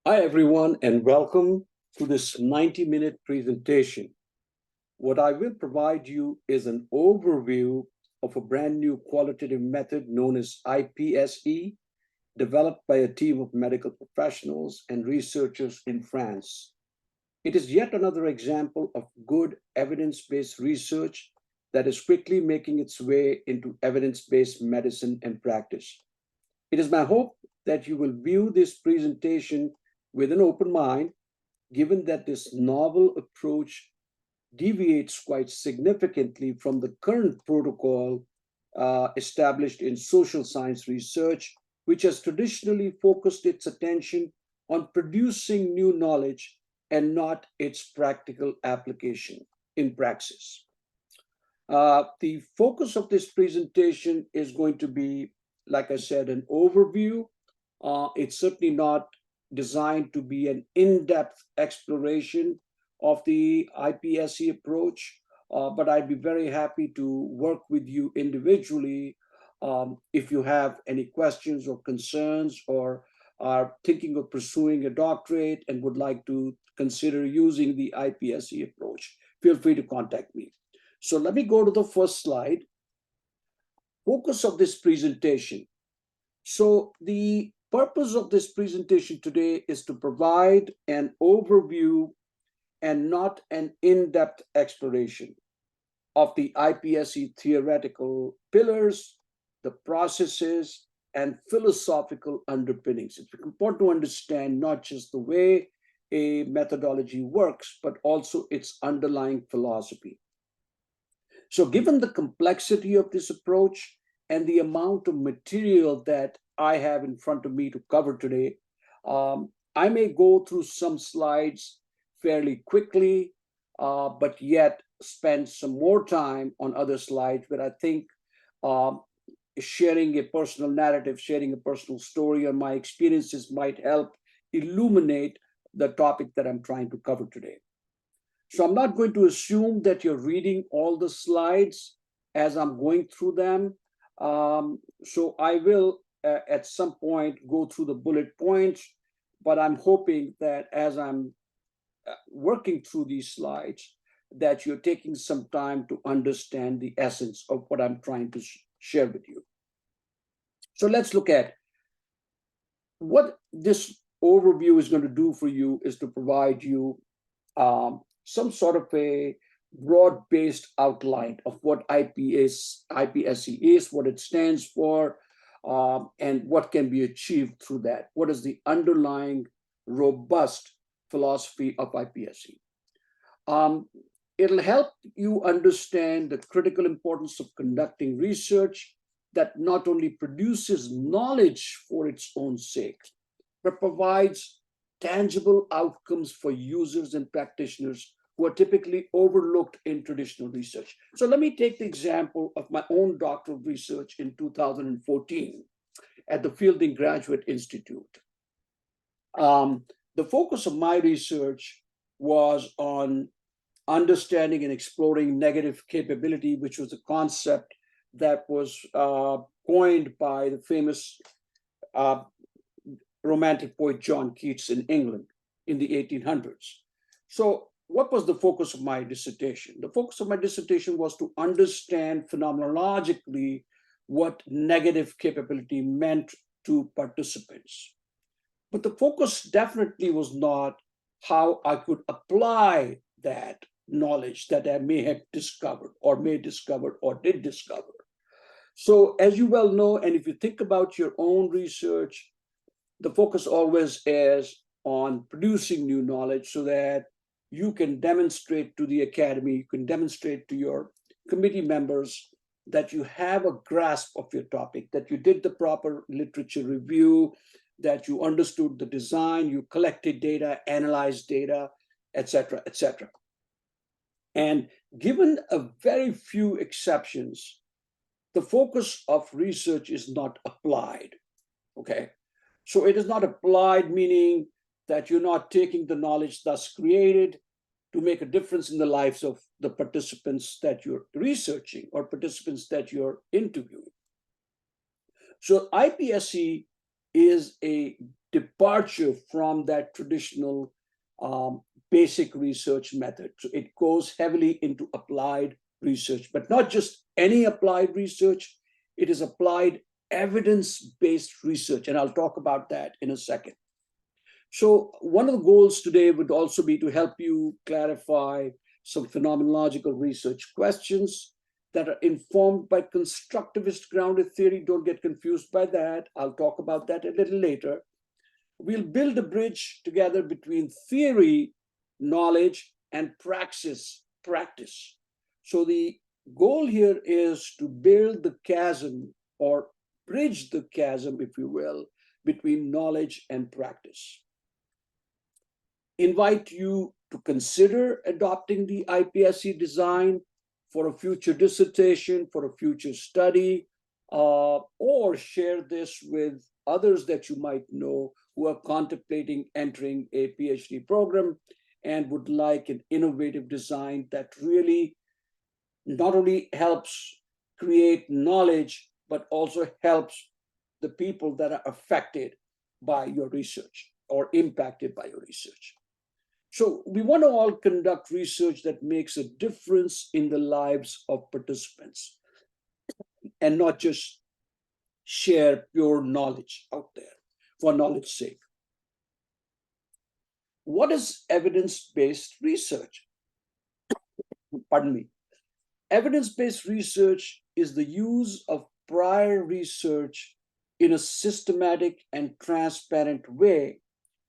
Hi, everyone, and welcome to this 90-minute presentation. What I will provide you is an overview of a brand new qualitative method known as IPSE, developed by a team of medical professionals and researchers in France. It is yet another example of good evidence-based research that is quickly making its way into evidence-based medicine and practice. It is my hope that you will view this presentation with an open mind, given that this novel approach deviates quite significantly from the current protocol established in social science research, which has traditionally focused its attention on producing new knowledge and not its practical application in praxis. The focus of this presentation is going to be, like I said, an overview. It's certainly not designed to be an in-depth exploration of the IPSE approach, but I'd be very happy to work with you individually if you have any questions or concerns or are thinking of pursuing a doctorate and would like to consider using the IPSE approach. Feel free to contact me. So let me go to the first slide. Focus of this presentation. So the purpose of this presentation today is to provide an overview and not an in-depth exploration of the IPSE theoretical pillars, the processes, and philosophical underpinnings. It's important to understand not just the way a methodology works, but also its underlying philosophy. So given the complexity of this approach and the amount of material that I have in front of me to cover today, I may go through some slides fairly quickly, but yet spend some more time on other slides where I think sharing a personal narrative, sharing a personal story on my experiences might help illuminate the topic that I'm trying to cover today. So I'm not going to assume that you're reading all the slides as I'm going through them. So I will, at some point, go through the bullet points, but I'm hoping that as I'm working through these slides, that you're taking some time to understand the essence of what I'm trying to share with you. So let's look at what this overview is going to do for you is to provide you some sort of a broad-based outline of what IPSE is, what it stands for, and what can be achieved through that. What is the underlying robust philosophy of IPSE? It'll help you understand the critical importance of conducting research that not only produces knowledge for its own sake, but provides tangible outcomes for users and practitioners who are typically overlooked in traditional research. So let me take the example of my own doctoral research in 2014 at the Fielding Graduate Institute. The focus of my research was on understanding and exploring negative capability, which was a concept that was coined by the famous Romantic poet John Keats in England in the 1800s. So what was the focus of my dissertation? The focus of my dissertation was to understand phenomenologically what negative capability meant to participants. But the focus definitely was not how I could apply that knowledge that I may have discovered or did discover. So as you well know, and if you think about your own research, the focus always is on producing new knowledge so that you can demonstrate to the academy, you can demonstrate to your committee members that you have a grasp of your topic, that you did the proper literature review, that you understood the design, you collected data, analyzed data, etc., etc. And given a very few exceptions, the focus of research is not applied, okay? So it is not applied, meaning that you're not taking the knowledge thus created to make a difference in the lives of the participants that you're researching or participants that you're interviewing. So IPSE is a departure from that traditional basic research method. So it goes heavily into applied research, but not just any applied research. It is applied evidence-based research, and I'll talk about that in a second. So one of the goals today would also be to help you clarify some phenomenological research questions that are informed by constructivist grounded theory. Don't get confused by that. I'll talk about that a little later. We'll build a bridge together between theory, knowledge, and practice. So the goal here is to build the chasm or bridge the chasm, if you will, between knowledge and practice. Invite you to consider adopting the IPSE design for a future dissertation, for a future study, or share this with others that you might know who are contemplating entering a PhD program and would like an innovative design that really not only helps create knowledge, but also helps the people that are affected by your research or impacted by your research. So we want to all conduct research that makes a difference in the lives of participants and not just share pure knowledge out there for knowledge's sake. What is evidence-based research? Pardon me. Evidence-based research is the use of prior research in a systematic and transparent way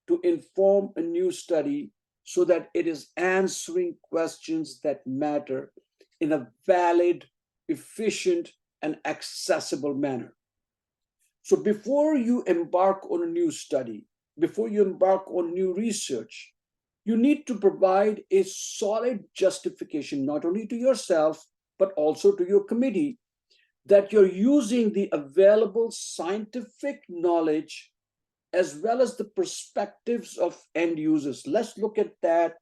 to inform a new study so that it is answering questions that matter in a valid, efficient, and accessible manner. So before you embark on a new study, before you embark on new research, you need to provide a solid justification, not only to yourself, but also to your committee, that you're using the available scientific knowledge as well as the perspectives of end users. Let's look at that.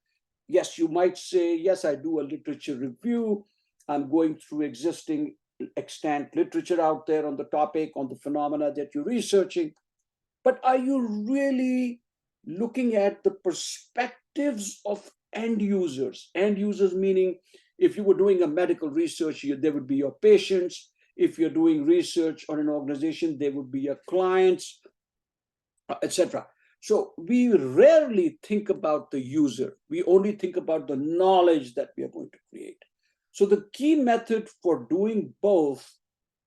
Yes, you might say, yes, I do a literature review. I'm going through existing extant literature out there on the topic, on the phenomena that you're researching. But are you really looking at the perspectives of end users? End users meaning if you were doing a medical research, there would be your patients. If you're doing research on an organization, they would be your clients, etc. So we rarely think about the user. We only think about the knowledge that we are going to create. So the key method for doing both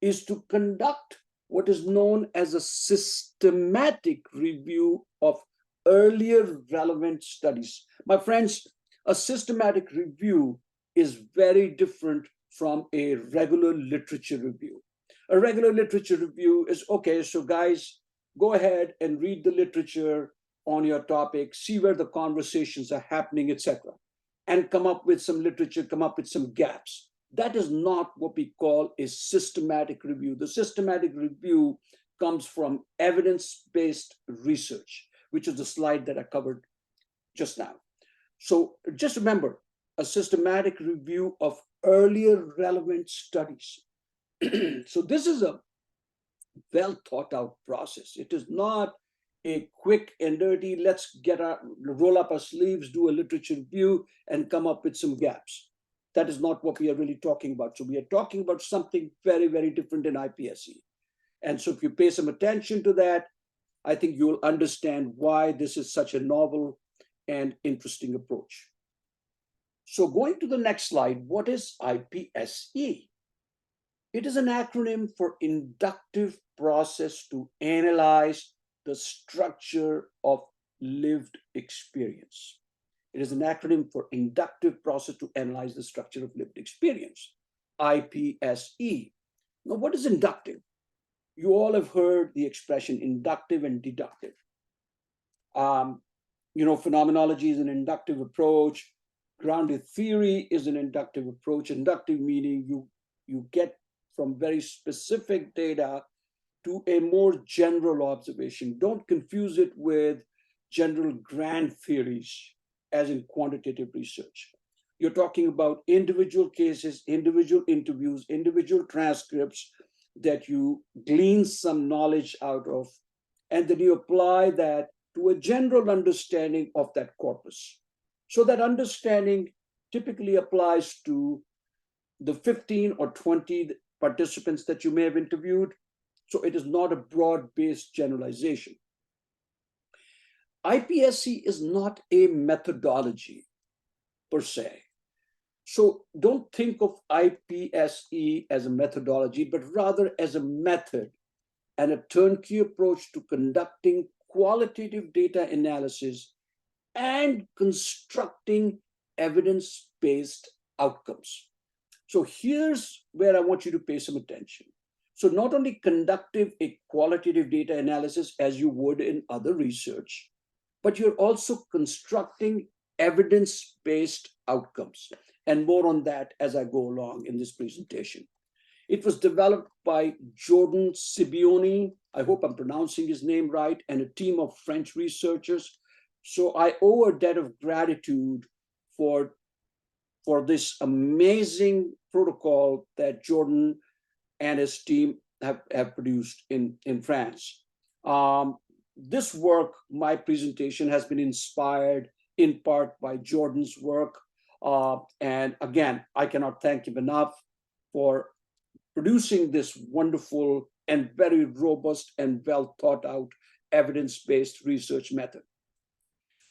is to conduct what is known as a systematic review of earlier relevant studies. My friends, a systematic review is very different from a regular literature review. A regular literature review is, okay, so guys, go ahead and read the literature on your topic, see where the conversations are happening, etc., and come up with some literature, come up with some gaps. That is not what we call a systematic review. The systematic review comes from evidence-based research, which is the slide that I covered just now. So just remember, a systematic review of earlier relevant studies. So this is a well thought out process. It is not a quick and dirty, let's roll up our sleeves, do a literature review, and come up with some gaps. That is not what we are really talking about. So we are talking about something very, very different in IPSE. And so if you pay some attention to that, I think you'll understand why this is such a novel and interesting approach. So going to the next slide, what is IPSE? It is an acronym for Inductive Process to Analyze the Structure of Lived Experience. It is an acronym for Inductive Process to Analyze the Structure of Lived Experience, IPSE. Now, what is inductive? You all have heard the expression inductive and deductive. Phenomenology is an inductive approach. Grounded theory is an inductive approach. Inductive meaning you get from very specific data to a more general observation. Don't confuse it with general grand theories, as in quantitative research. You're talking about individual cases, individual interviews, individual transcripts that you glean some knowledge out of and then you apply that to a general understanding of that corpus. So that understanding typically applies to the 15 or 20 participants that you may have interviewed. So it is not a broad-based generalization. IPSE is not a methodology per se. So don't think of IPSE as a methodology, but rather as a method and a turnkey approach to conducting qualitative data analysis and constructing evidence-based outcomes. So here's where I want you to pay some attention. So not only conducting a qualitative data analysis as you would in other research, but you're also constructing evidence-based outcomes. And more on that as I go along in this presentation. It was developed by Jordan Sibeoni, I hope I'm pronouncing his name right, and a team of French researchers. So I owe a debt of gratitude for this amazing protocol that Jordan and his team have produced in France. This work, my presentation, has been inspired in part by Jordan's work. And again, I cannot thank him enough for producing this wonderful and very robust and well thought out evidence-based research method.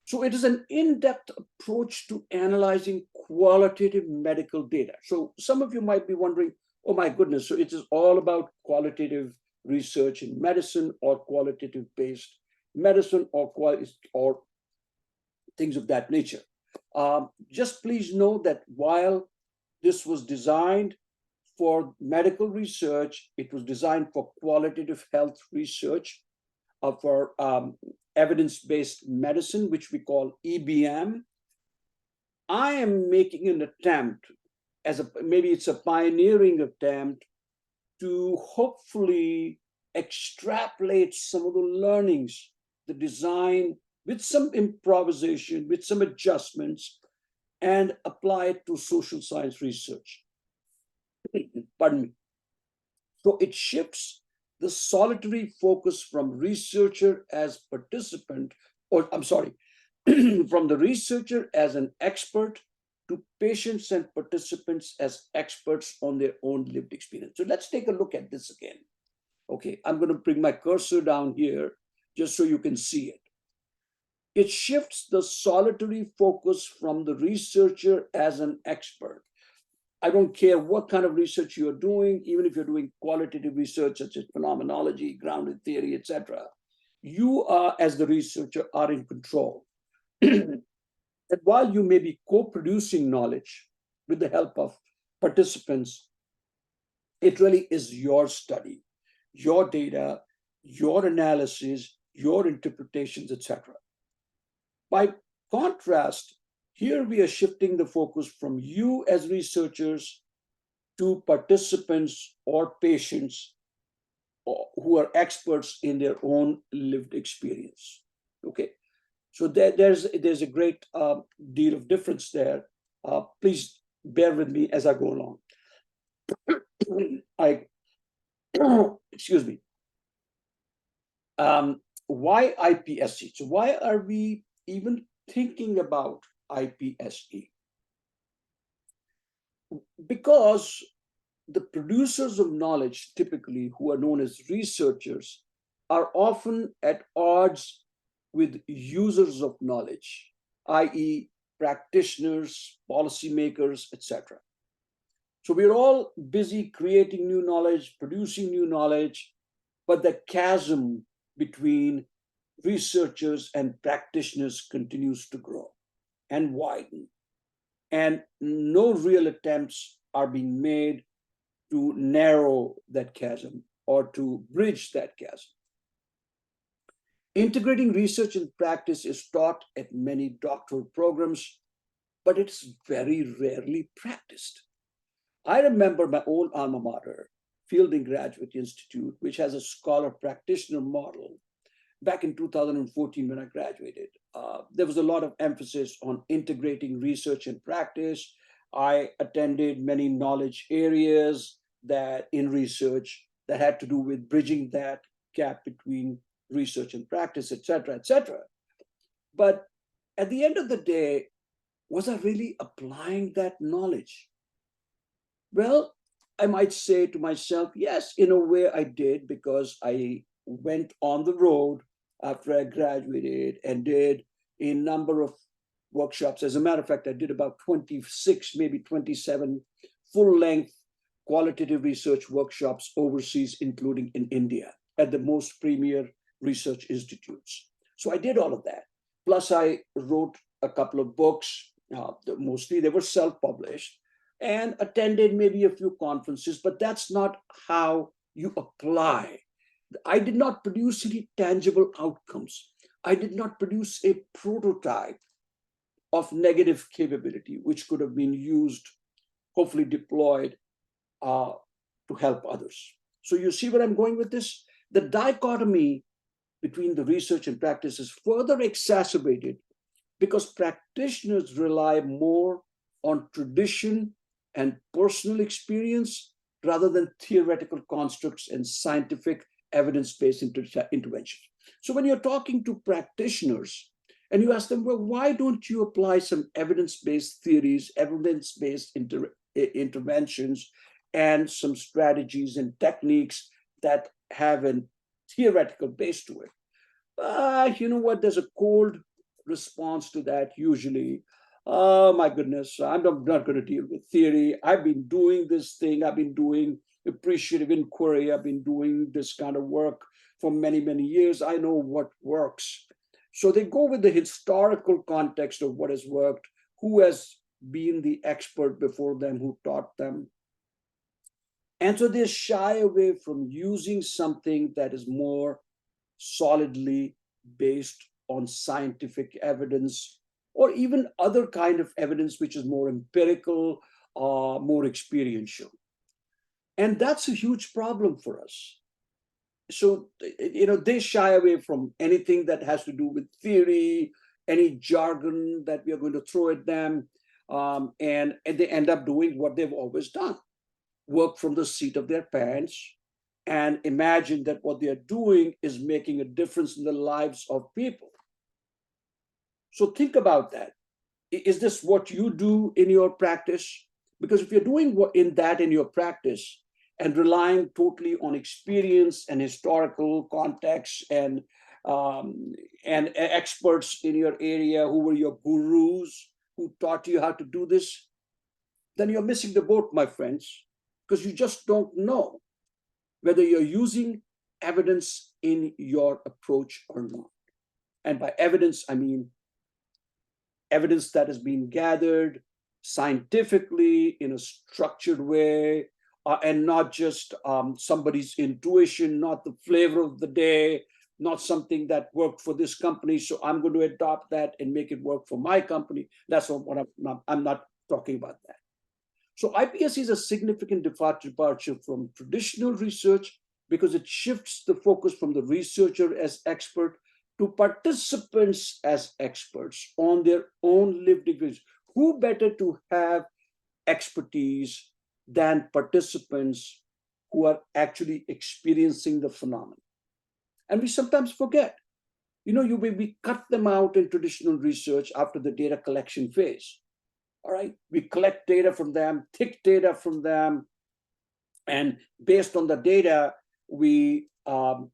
So it is an in-depth approach to analyzing qualitative medical data. So some of you might be wondering, oh my goodness, so it is all about qualitative research in medicine or qualitative based medicine or things of that nature. Just please know that while this was designed for medical research, it was designed for qualitative health research, for evidence-based medicine, which we call EBM. I am making an attempt, maybe it's a pioneering attempt, to hopefully extrapolate some of the learnings, the design, with some improvisation, with some adjustments, and apply it to social science research. Pardon me. So it shifts the solitary focus from researcher as participant, or I'm sorry, from the researcher as an expert to patients and participants as experts on their own lived experience. So let's take a look at this again. Okay, I'm going to bring my cursor down here just so you can see it. It shifts the solitary focus from the researcher as an expert. I don't care what kind of research you're doing, even if you're doing qualitative research such as phenomenology, grounded theory, etc. You are, as the researcher, are in control. And while you may be co-producing knowledge with the help of participants, it really is your study, your data, your analysis, your interpretations, etc. By contrast, here we are shifting the focus from you as researchers to participants or patients who are experts in their own lived experience. Okay, so there's a great deal of difference there. Please bear with me as I go along. Excuse me. Why IPSE? So why are we even thinking about IPSE? Because the producers of knowledge, typically who are known as researchers, are often at odds with users of knowledge, i.e. practitioners, policymakers, etc. So we're all busy creating new knowledge, producing new knowledge, but the chasm between researchers and practitioners continues to grow and widen. And no real attempts are being made to narrow that chasm or to bridge that chasm. Integrating research and practice is taught at many doctoral programs, but it's very rarely practiced. I remember my own alma mater, Fielding Graduate Institute, which has a scholar practitioner model. Back in 2014, when I graduated, there was a lot of emphasis on integrating research and practice. I attended many knowledge areas that in research that had to do with bridging that gap between research and practice, etc., etc. But at the end of the day, was I really applying that knowledge? Well, I might say to myself, yes, in a way I did, because I went on the road after I graduated and did a number of workshops. As a matter of fact, I did about 26, maybe 27 full length qualitative research workshops overseas, including in India, at the most premier research institutes. So I did all of that. Plus, I wrote a couple of books. Mostly they were self published, and attended maybe a few conferences, but that's not how you apply. I did not produce any tangible outcomes. I did not produce a prototype of negative capability, which could have been used, hopefully deployed uh, to help others. So you see where I'm going with this? The dichotomy between the research and practice is further exacerbated because practitioners rely more on tradition and personal experience rather than theoretical constructs and scientific evidence-based interventions. So when you're talking to practitioners and you ask them, well, why don't you apply some evidence-based theories, evidence-based interventions, and some strategies and techniques that have a theoretical base to it? You know what? There's a cold response to that usually. Oh my goodness, I'm not going to deal with theory. I've been doing this thing. I've been doing appreciative inquiry. I've been doing this kind of work for many, many years. I know what works. So they go with the historical context of what has worked, who has been the expert before them, who taught them. And so they shy away from using something that is more solidly based on scientific evidence, or even other kind of evidence which is more empirical, more experiential. And that's a huge problem for us. So they shy away from anything that has to do with theory, any jargon that we are going to throw at them, and they end up doing what they've always done: work from the seat of their pants and imagine that what they are doing is making a difference in the lives of people. So think about that. Is this what you do in your practice? Because if you're doing in your practice and relying totally on experience and historical context and experts in your area who were your gurus, who taught you how to do this, then you're missing the boat, my friends, because you just don't know whether you're using evidence in your approach or not. And by evidence, I mean evidence that has been gathered scientifically in a structured way, and not just somebody's intuition, not the flavor of the day, not something that worked for this company, so I'm going to adopt that and make it work for my company. That's what I'm not talking about that. So IPSE is a significant departure from traditional research because it shifts the focus from the researcher as expert to participants as experts on their own lived experience. Who better to have expertise than participants who are actually experiencing the phenomenon? And we sometimes forget. We cut them out in traditional research after the data collection phase. All right, we collect data from them, thick data from them, and based on the data, we do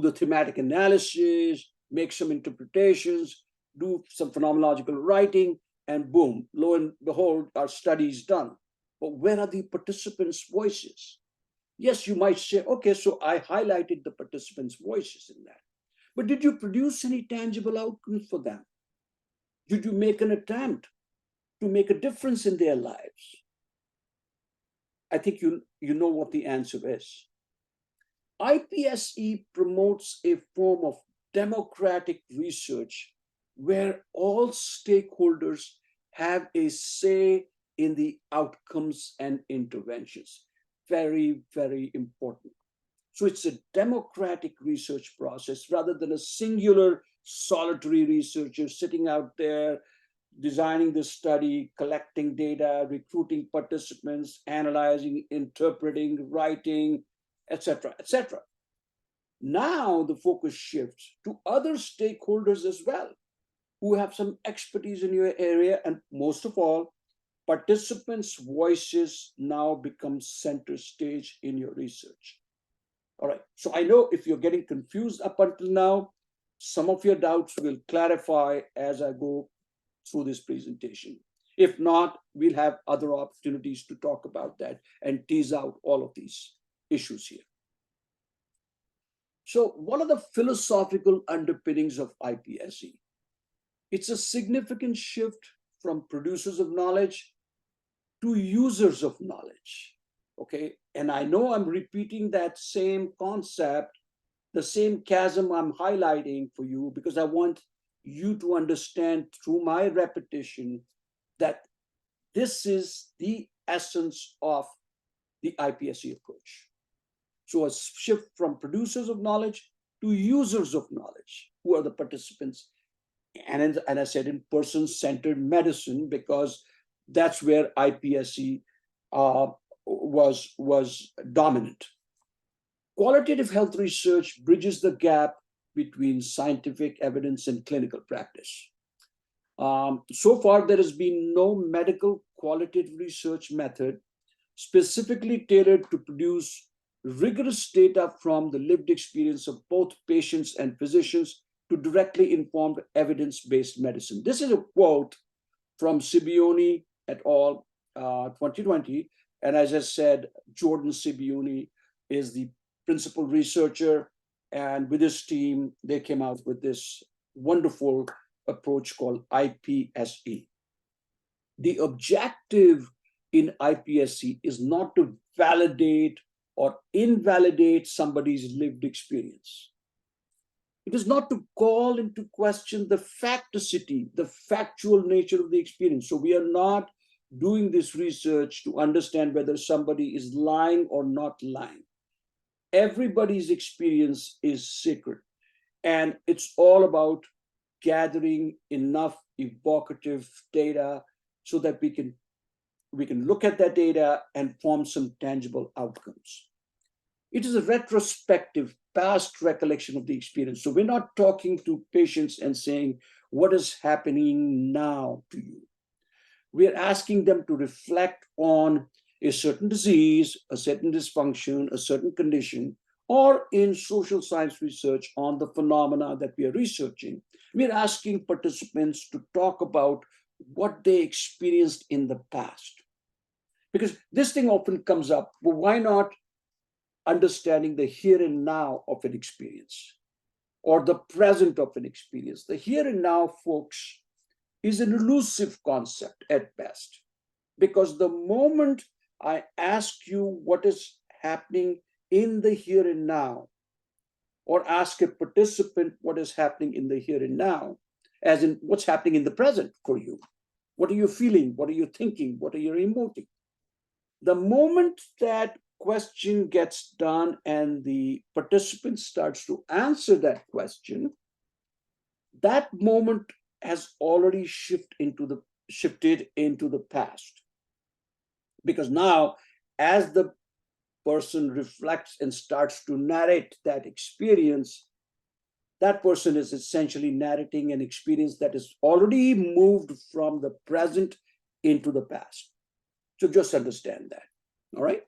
the thematic analysis, make some interpretations, do some phenomenological writing, and boom, lo and behold, our study is done. But where are the participants' voices? Yes, you might say, okay, so I highlighted the participants' voices in that. But did you produce any tangible outcomes for them? Did you make an attempt to make a difference in their lives? I think you know what the answer is. IPSE promotes a form of democratic research where all stakeholders have a say in the outcomes and interventions. Very, very important. So it's a democratic research process rather than a singular solitary researcher sitting out there designing the study, collecting data, recruiting participants, analyzing, interpreting, writing, etc., etc. Now the focus shifts to other stakeholders as well, who have some expertise in your area, and most of all, participants' voices now become center stage in your research. All right, so I know if you're getting confused up until now, some of your doubts will clarify as I go through this presentation. If not, we'll have other opportunities to talk about that and tease out all of these issues here. So what are the philosophical underpinnings of IPSE? It's a significant shift from producers of knowledge to users of knowledge. Okay, and I know I'm repeating that same concept, the same chasm I'm highlighting for you, because I want you to understand through my repetition that this is the essence of the IPSE approach. So a shift from producers of knowledge to users of knowledge, who are the participants. And I said in person-centered medicine, because that's where IPSE was dominant. Qualitative health research bridges the gap between scientific evidence and clinical practice. So far, there has been no medical qualitative research method specifically tailored to produce rigorous data from the lived experience of both patients and physicians to directly inform evidence-based medicine. This is a quote from Sibeoni et al., 2020. And as I said, Jordan Sibeoni is the principal researcher. And with his team, they came out with this wonderful approach called IPSE. The objective in IPSE is not to validate or invalidate somebody's lived experience. It is not to call into question the facticity, the factual nature of the experience. So we are not doing this research to understand whether somebody is lying or not lying. Everybody's experience is sacred. And it's all about gathering enough evocative data so that we can look at that data and form some tangible outcomes. It is a retrospective, past recollection of the experience. So we're not talking to patients and saying, what is happening now to you? We're asking them to reflect on a certain disease, a certain dysfunction, a certain condition, or in social science research on the phenomena that we are researching. We're asking participants to talk about what they experienced in the past. Because this thing often comes up, well, why not understanding the here and now of an experience or the present of an experience? The here and now, folks, is an elusive concept at best, because the moment I ask you what is happening in the here and now, or ask a participant what is happening in the here and now, as in what's happening in the present for you, what are you feeling, what are you thinking, what are you emoting? The moment that question gets done and the participant starts to answer that question, that moment has already shifted into the past. Because now, as the person reflects and starts to narrate that experience, that person is essentially narrating an experience that is already moved from the present into the past. So just understand that, all right?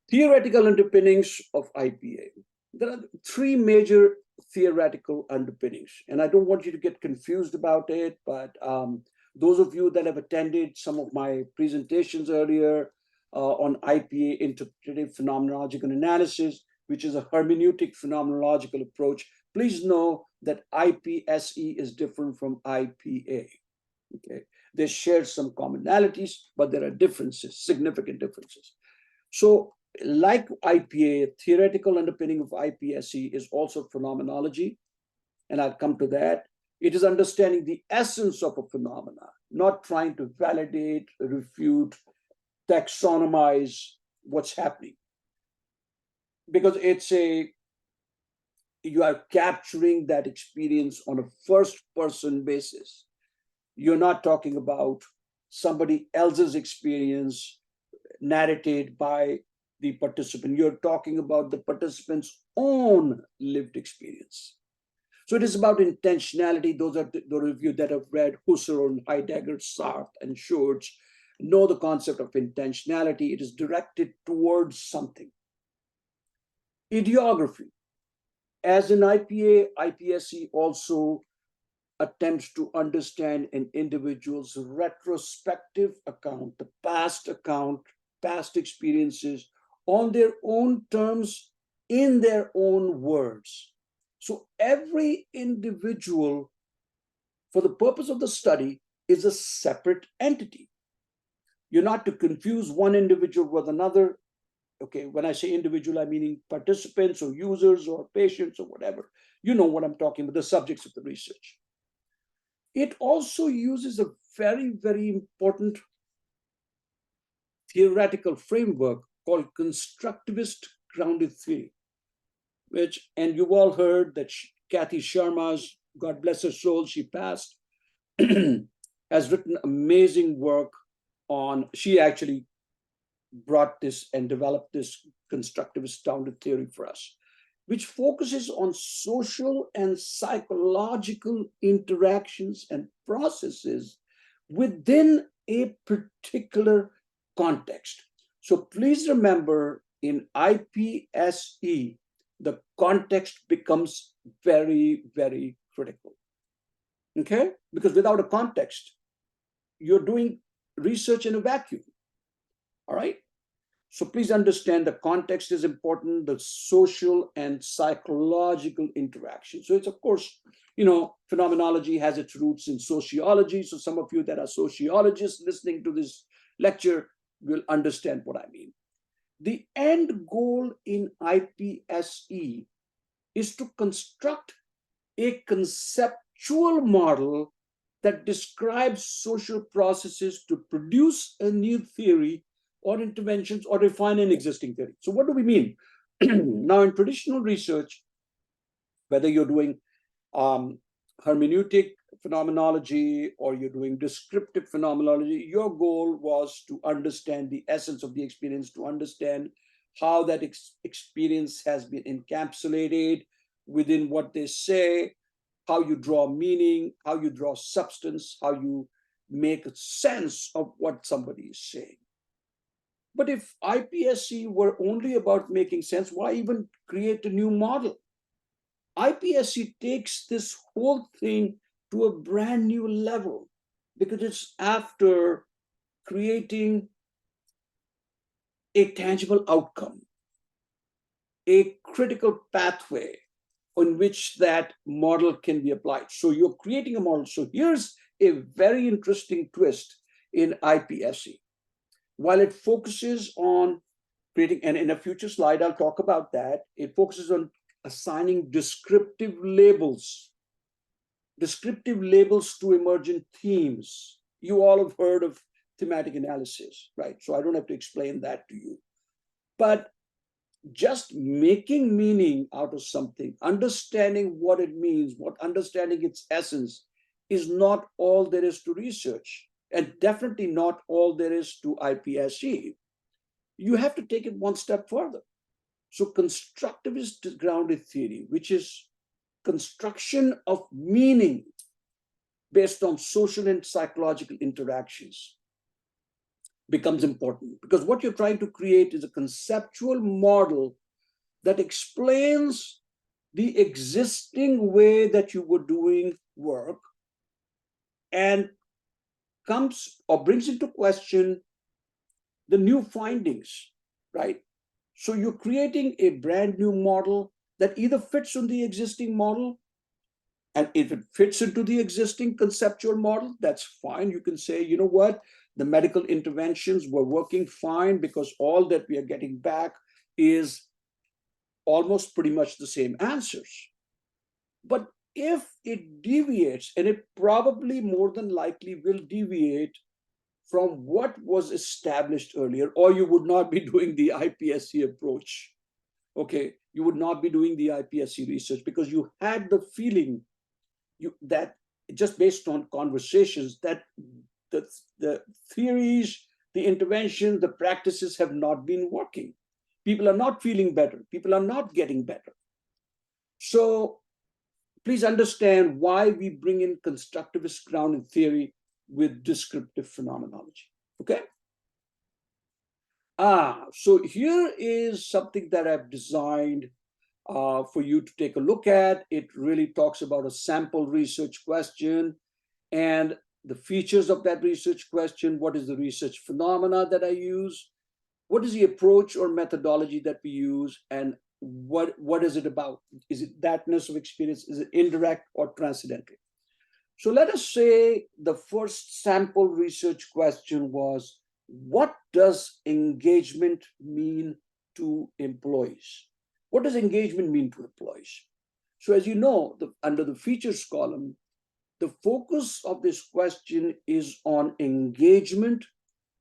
Theoretical underpinnings of IPA. There are three major theoretical underpinnings, and I don't want you to get confused about it, but those of you that have attended some of my presentations earlier on IPA, interpretive phenomenological analysis, which is a hermeneutic phenomenological approach, please know that IPSE is different from IPA. Okay, they share some commonalities, but there are differences, significant differences. So like IPA, theoretical underpinning of IPSE is also phenomenology, and I'll come to that. It is understanding the essence of a phenomena, not trying to validate, refute, taxonomize what's happening. Because you are capturing that experience on a first-person basis. You're not talking about somebody else's experience narrated by the participant. You're talking about the participant's own lived experience. So it is about intentionality. Those are those of you that have read Husserl, Heidegger, Sartre, and Schwartz know the concept of intentionality. It is directed towards something. Ideography. As in IPA, IPSE also attempts to understand an individual's retrospective account, the past experiences on their own terms, in their own words. So every individual, for the purpose of the study, is a separate entity. You're not to confuse one individual with another. Okay, when I say individual, I'm meaning participants or users or patients or whatever. You know what I'm talking about, the subjects of the research. It also uses a very, very important theoretical framework called constructivist grounded theory, which, and you've all heard that Kathy Sharma's, God bless her soul, she passed, has written amazing work on, she actually brought this and developed this constructivist grounded theory for us, which focuses on social and psychological interactions and processes within a particular context. So please remember, in IPSE, the context becomes very, very critical. Okay? Because without a context, you're doing research in a vacuum. All right? So please understand the context is important, the social and psychological interaction. So it's, of course, phenomenology has its roots in sociology. So some of you that are sociologists listening to this lecture will understand what I mean. The end goal in IPSE is to construct a conceptual model that describes social processes to produce a new theory or interventions or refine an existing theory. So what do we mean? Now, in traditional research, whether you're doing hermeneutic phenomenology or you're doing descriptive phenomenology, your goal was to understand the essence of the experience, to understand how that experience has been encapsulated within what they say, how you draw meaning, how you draw substance, how you make sense of what somebody is saying. But if IPSC were only about making sense, why even create a new model? IPSC takes this whole thing to a brand new level because it's after creating a tangible outcome, a critical pathway on which that model can be applied. So you're creating a model. So here's a very interesting twist in IPSC. While it focuses on creating, and in a future slide, I'll talk about that, it focuses on assigning descriptive labels to emergent themes. You all have heard of thematic analysis, right? So I don't have to explain that to you. But just making meaning out of something, understanding what it means, understanding its essence, is not all there is to research, and definitely not all there is to IPSC. You have to take it one step further. So constructivist grounded theory, which is construction of meaning based on social and psychological interactions, becomes important, because what you're trying to create is a conceptual model that explains the existing way that you were doing work and comes or brings into question the new findings, right? So you're creating a brand new model that either fits on the existing model, and if it fits into the existing conceptual model, that's fine. You can say, you know what, the medical interventions were working fine because all that we are getting back is almost pretty much the same answers. But if it deviates, and it probably more than likely will deviate from what was established earlier, or you would not be doing the IPSC approach. Okay, you would not be doing the IPSC research because you had the feeling that just based on conversations that the theories, the interventions, the practices have not been working. People are not feeling better. People are not getting better. So please understand why we bring in constructivist grounded theory with descriptive phenomenology. Okay? So here is something that I've designed for you to take a look at. It really talks about a sample research question and the features of that research question. What is the research phenomena that I use? What is the approach or methodology that we use? And what is it about? Is it thatness of experience? Is it indirect or transcendental? So let us say the first sample research question was, what does engagement mean to employees? What does engagement mean to employees? So as you know, under the features column, the focus of this question is on engagement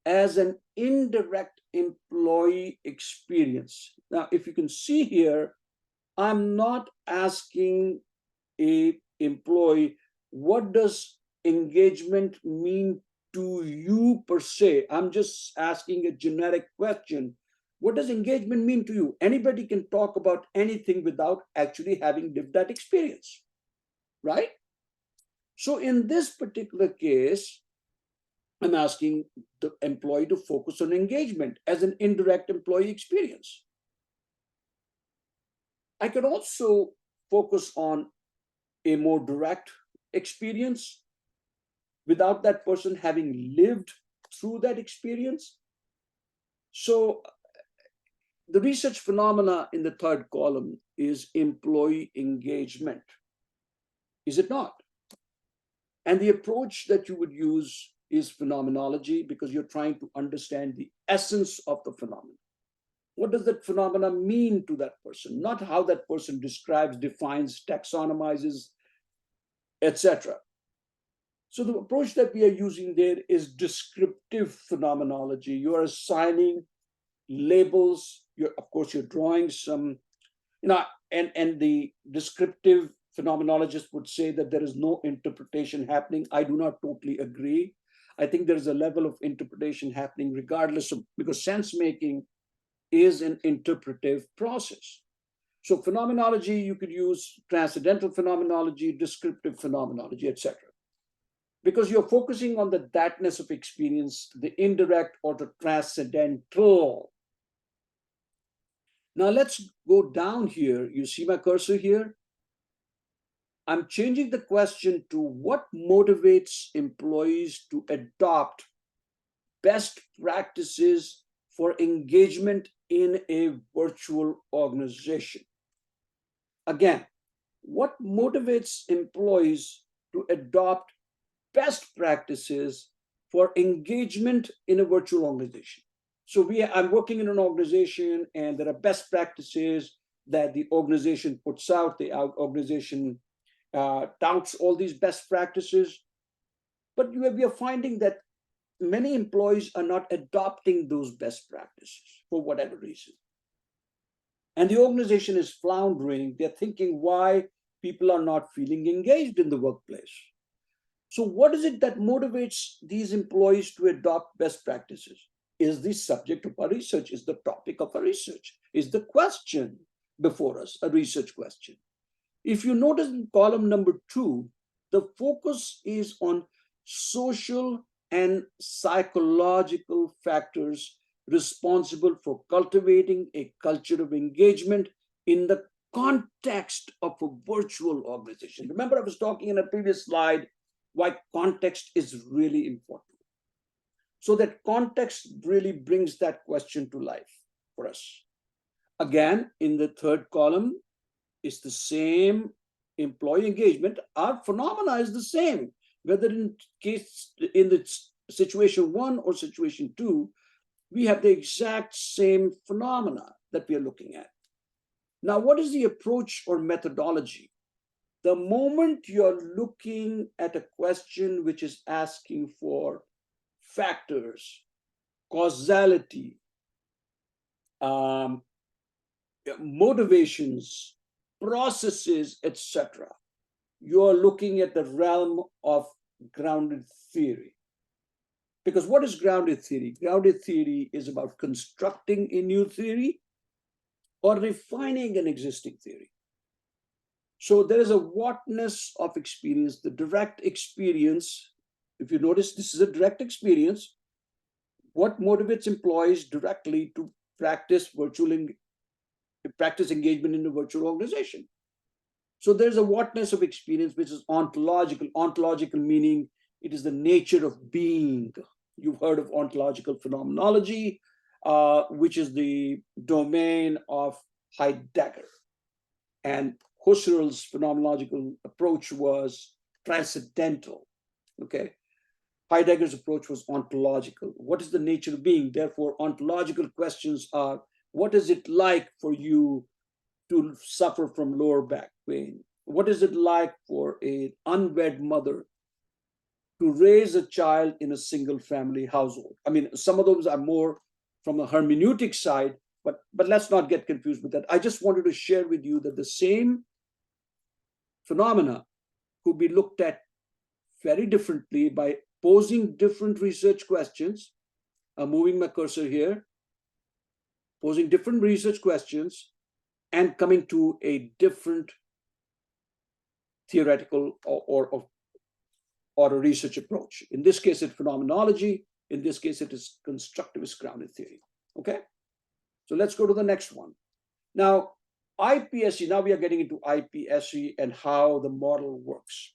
as an indirect employee experience. Now, if you can see here, I'm not asking a employee, what does engagement mean to you per se? I'm just asking a generic question. What does engagement mean to you? Anybody can talk about anything without actually having lived that experience, right? So in this particular case, I'm asking the employee to focus on engagement as an indirect employee experience. I can also focus on a more direct experience without that person having lived through that experience. So the research phenomena in the third column is employee engagement, is it not? And the approach that you would use is phenomenology, because you're trying to understand the essence of the phenomenon. What does that phenomena mean to that person? Not how that person describes, defines, taxonomizes, etc. So the approach that we are using there is descriptive phenomenology. You are assigning labels. Of course, you're drawing some, and the descriptive phenomenologist would say that there is no interpretation happening. I do not totally agree. I think there is a level of interpretation happening regardless of, because sense making is an interpretive process. So phenomenology, you could use transcendental phenomenology, descriptive phenomenology, etc. Because you're focusing on the thatness of experience, the indirect or the transcendental. Now let's go down here. You see my cursor here? I'm changing the question to what motivates employees to adopt best practices for engagement in a virtual organization. Again, what motivates employees to adopt best practices for engagement in a virtual organization? So I'm working in an organization and there are best practices that the organization puts out. The organization touts all these best practices. But we are finding that many employees are not adopting those best practices for whatever reason. And the organization is floundering. They're thinking why people are not feeling engaged in the workplace. So what is it that motivates these employees to adopt best practices? Is the subject of our research, is the topic of our research, is the question before us a research question. If you notice in column number 2, the focus is on social and psychological factors responsible for cultivating a culture of engagement in the context of a virtual organization. Remember, I was talking in a previous slide why context is really important. So that context really brings that question to life for us. Again, in the third column, it's the same employee engagement. Our phenomena is the same, whether in the situation 1 or situation 2, we have the exact same phenomena that we are looking at. Now, what is the approach or methodology? The moment you're looking at a question which is asking for factors, causality, motivations, processes, etc., you are looking at the realm of grounded theory. Because what is grounded theory? Grounded theory is about constructing a new theory or refining an existing theory. So there is a whatness of experience, the direct experience. If you notice, this is a direct experience. What motivates employees directly to practice engagement in a virtual organization? So there's a whatness of experience, which is ontological. Ontological meaning it is the nature of being. You've heard of ontological phenomenology, which is the domain of Heidegger. And Husserl's phenomenological approach was transcendental. Okay. Heidegger's approach was ontological. What is the nature of being? Therefore, ontological questions are, what is it like for you to suffer from lower back pain? What is it like for an unwed mother to raise a child in a single family household? I mean, some of those are more from a hermeneutic side, but let's not get confused with that. I just wanted to share with you that the same phenomena could be looked at very differently by posing different research questions. I'm moving my cursor here, posing different research questions and coming to a different theoretical or a research approach. In this case, it's phenomenology. In this case, it is constructivist grounded theory. Okay, so let's go to the next one. Now, IPSE, now we are getting into IPSE and how the model works.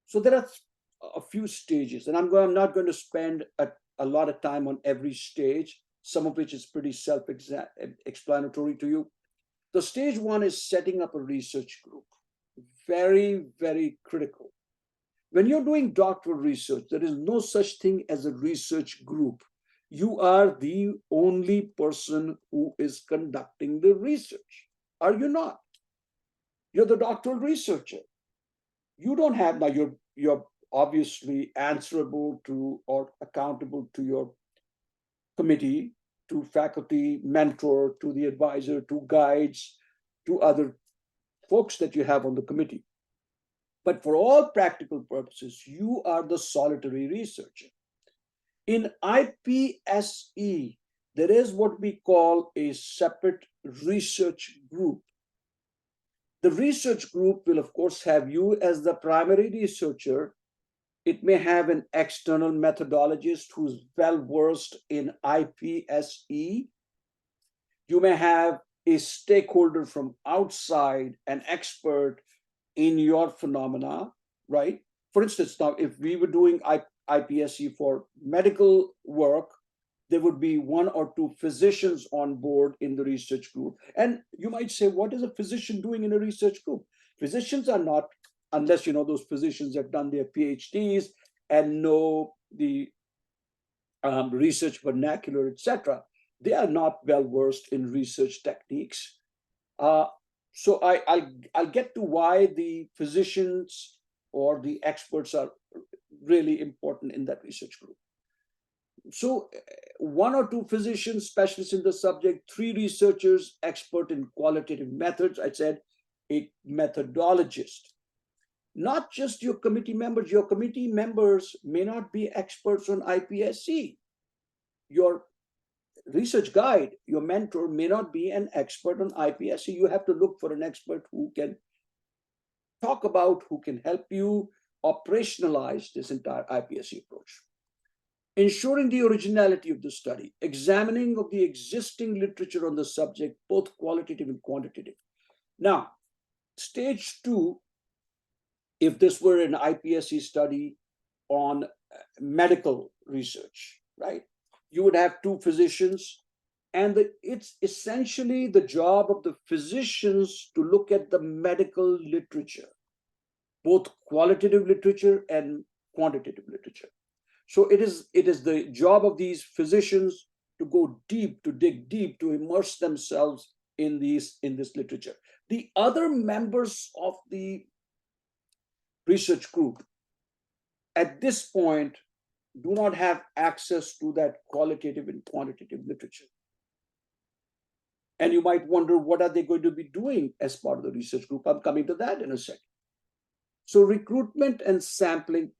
So there are a few stages, and I'm not going to spend a lot of time on every stage, some of which is pretty self-explanatory to you. The stage one is setting up a research group. Very, very critical. When you're doing doctoral research, there is no such thing as a research group. You are the only person who is conducting the research. Are you not? You're the doctoral researcher. You don't have, now you're obviously answerable to or accountable to your committee, to faculty, mentor, to the advisor, to guides, to other folks that you have on the committee. But for all practical purposes, you are the solitary researcher. In IPSE, there is what we call a separate research group. The research group will, of course, have you as the primary researcher. It may have an external methodologist who's well-versed in IPSE. You may have a stakeholder from outside, an expert in your phenomena, right? For instance, now, if we were doing IPSE for medical work, there would be one or two physicians on board in the research group. And you might say, what is a physician doing in a research group? Physicians are not, unless those physicians have done their PhDs and know the research vernacular, etc. They are not well versed in research techniques. So I'll get to why the physicians or the experts are really important in that research group. So one or two physicians, specialists in the subject, 3 researchers, expert in qualitative methods. I said a methodologist. Not just your committee members. Your committee members may not be experts on IPSE. Your research guide, your mentor, may not be an expert on IPSE. You have to look for an expert who can talk about, who can help you operationalize this entire IPSE approach. Ensuring the originality of the study, examining of the existing literature on the subject, both qualitative and quantitative. Now, stage 2, if this were an IPSE study on medical research, right? You would have 2 physicians, and it's essentially the job of the physicians to look at the medical literature, both qualitative literature and quantitative literature. So it is the job of these physicians to go deep, to dig deep, to immerse themselves in this literature. The other members of the research group at this point do not have access to that qualitative and quantitative literature. And you might wonder, what are they going to be doing as part of the research group? I'm coming to that in a second. So recruitment and sampling,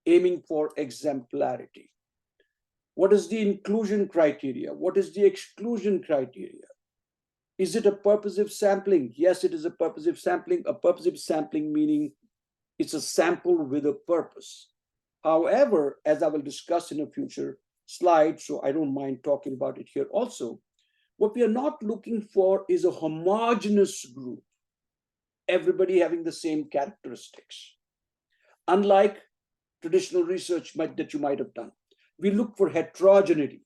aiming for exemplarity. What is the inclusion criteria? What is the exclusion criteria? Is it a purposive sampling? Yes, it is a purposive sampling. A purposive sampling meaning it's a sample with a purpose. However, as I will discuss in a future slide, so I don't mind talking about it here also, what we are not looking for is a homogeneous group, everybody having the same characteristics. Unlike traditional research that you might have done, we look for heterogeneity.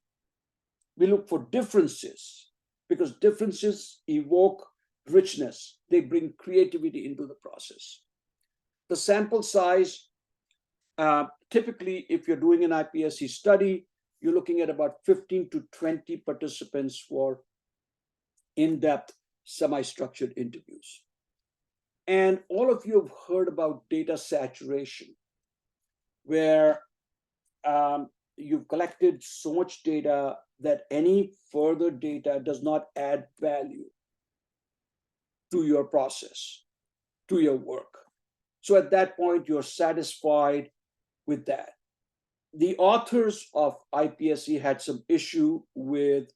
We look for differences because differences evoke richness. They bring creativity into the process. The sample size, typically, if you're doing an IPSE study, you're looking at about 15 to 20 participants for in-depth, semi-structured interviews. And all of you have heard about data saturation, where you've collected so much data that any further data does not add value to your process, to your work. So at that point, you're satisfied with that. The authors of IPSE had some issue with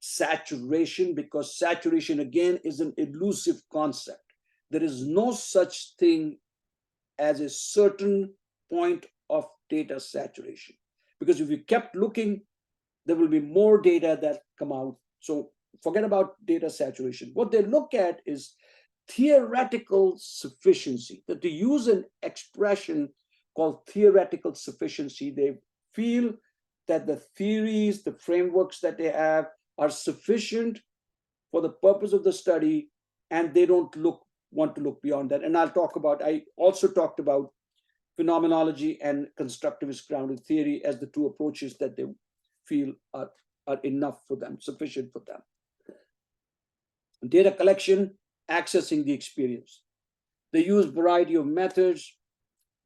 saturation because saturation, again, is an elusive concept. There is no such thing as a certain point of data saturation, because if you kept looking, there will be more data that come out. So forget about data saturation. What they look at is theoretical sufficiency, that they use an expression called theoretical sufficiency. They feel that the theories, the frameworks that they have are sufficient for the purpose of the study, and they don't want to look beyond that. And I also talked about phenomenology and constructivist grounded theory as the two approaches that they feel are enough for them, sufficient for them. Data collection, accessing the experience. They use a variety of methods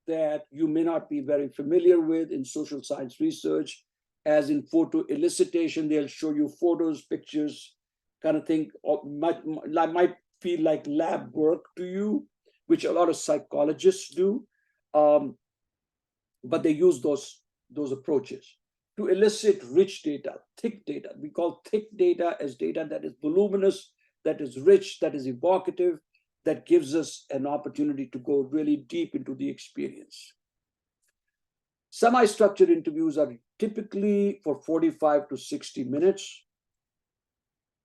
that you may not be very familiar with in social science research, as in photo elicitation. They'll show you photos, pictures, kind of thing, might feel like lab work to you, which a lot of psychologists do. But they use those approaches to elicit rich data, thick data. We call thick data as data that is voluminous, that is rich, that is evocative, that gives us an opportunity to go really deep into the experience. Semi-structured interviews are typically for 45 to 60 minutes.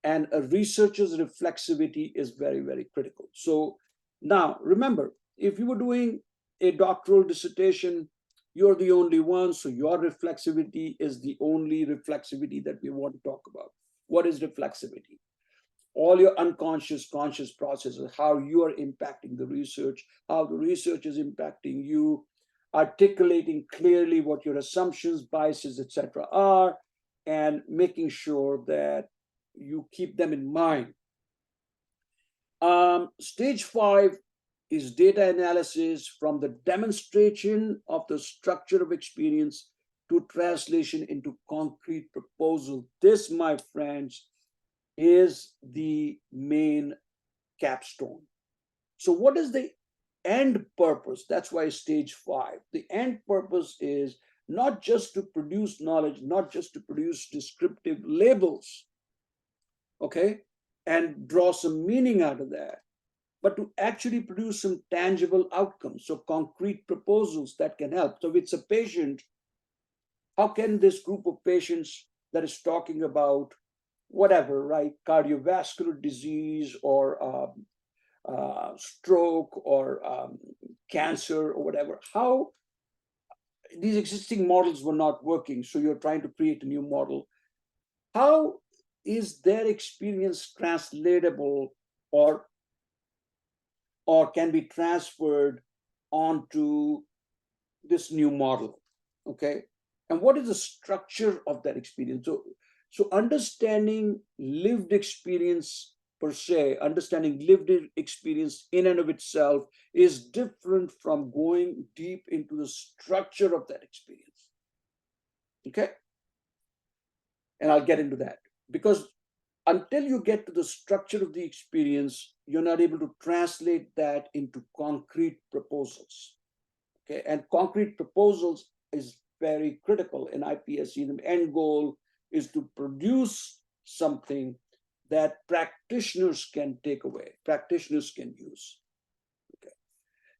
And a researcher's reflexivity is very, very critical. So now remember, if you were doing a doctoral dissertation, you're the only one. So your reflexivity is the only reflexivity that we want to talk about. What is reflexivity? All your unconscious, conscious processes, how you are impacting the research, how the research is impacting you, articulating clearly what your assumptions, biases, etc. are, and making sure that you keep them in mind. Stage 5 is data analysis, from the demonstration of the structure of experience to translation into concrete proposal. This, my friends, is the main capstone. So what is the end purpose? That's why stage 5. The end purpose is not just to produce knowledge, not just to produce descriptive labels, okay, and draw some meaning out of that, but to actually produce some tangible outcomes, so concrete proposals that can help. So if it's a patient, how can this group of patients that is talking about whatever, right, cardiovascular disease or stroke or cancer or whatever, how these existing models were not working, so you're trying to create a new model. How is their experience translatable or can be transferred onto this new model, okay? And what is the structure of that experience? So understanding lived experience per se, understanding lived experience in and of itself is different from going deep into the structure of that experience, okay? And I'll get into that, because until you get to the structure of the experience, you're not able to translate that into concrete proposals, okay? And concrete proposals is very critical in IPSE. The end goal is to produce something that practitioners can take away, practitioners can use. Okay.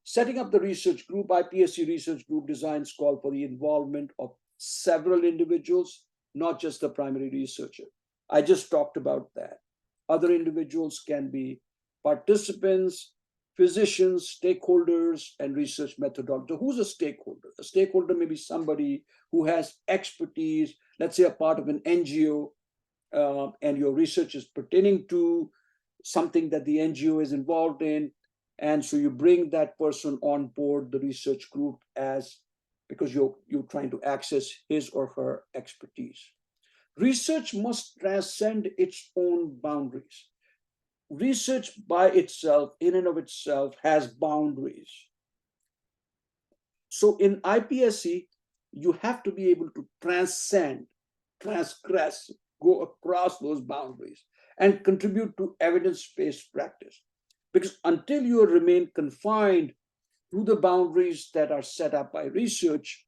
Setting up the research group, IPSE research group designs call for the involvement of several individuals, not just the primary researcher. I just talked about that. Other individuals can be participants, physicians, stakeholders, and research methodology. Who's a stakeholder? A stakeholder may be somebody who has expertise, let's say a part of an NGO, and your research is pertaining to something that the NGO is involved in. And so you bring that person on board the research group as because you're trying to access his or her expertise. Research must transcend its own boundaries. Research by itself, in and of itself, has boundaries. So in IPSE, you have to be able to transcend, transgress, go across those boundaries and contribute to evidence-based practice. Because until you remain confined to the boundaries that are set up by research,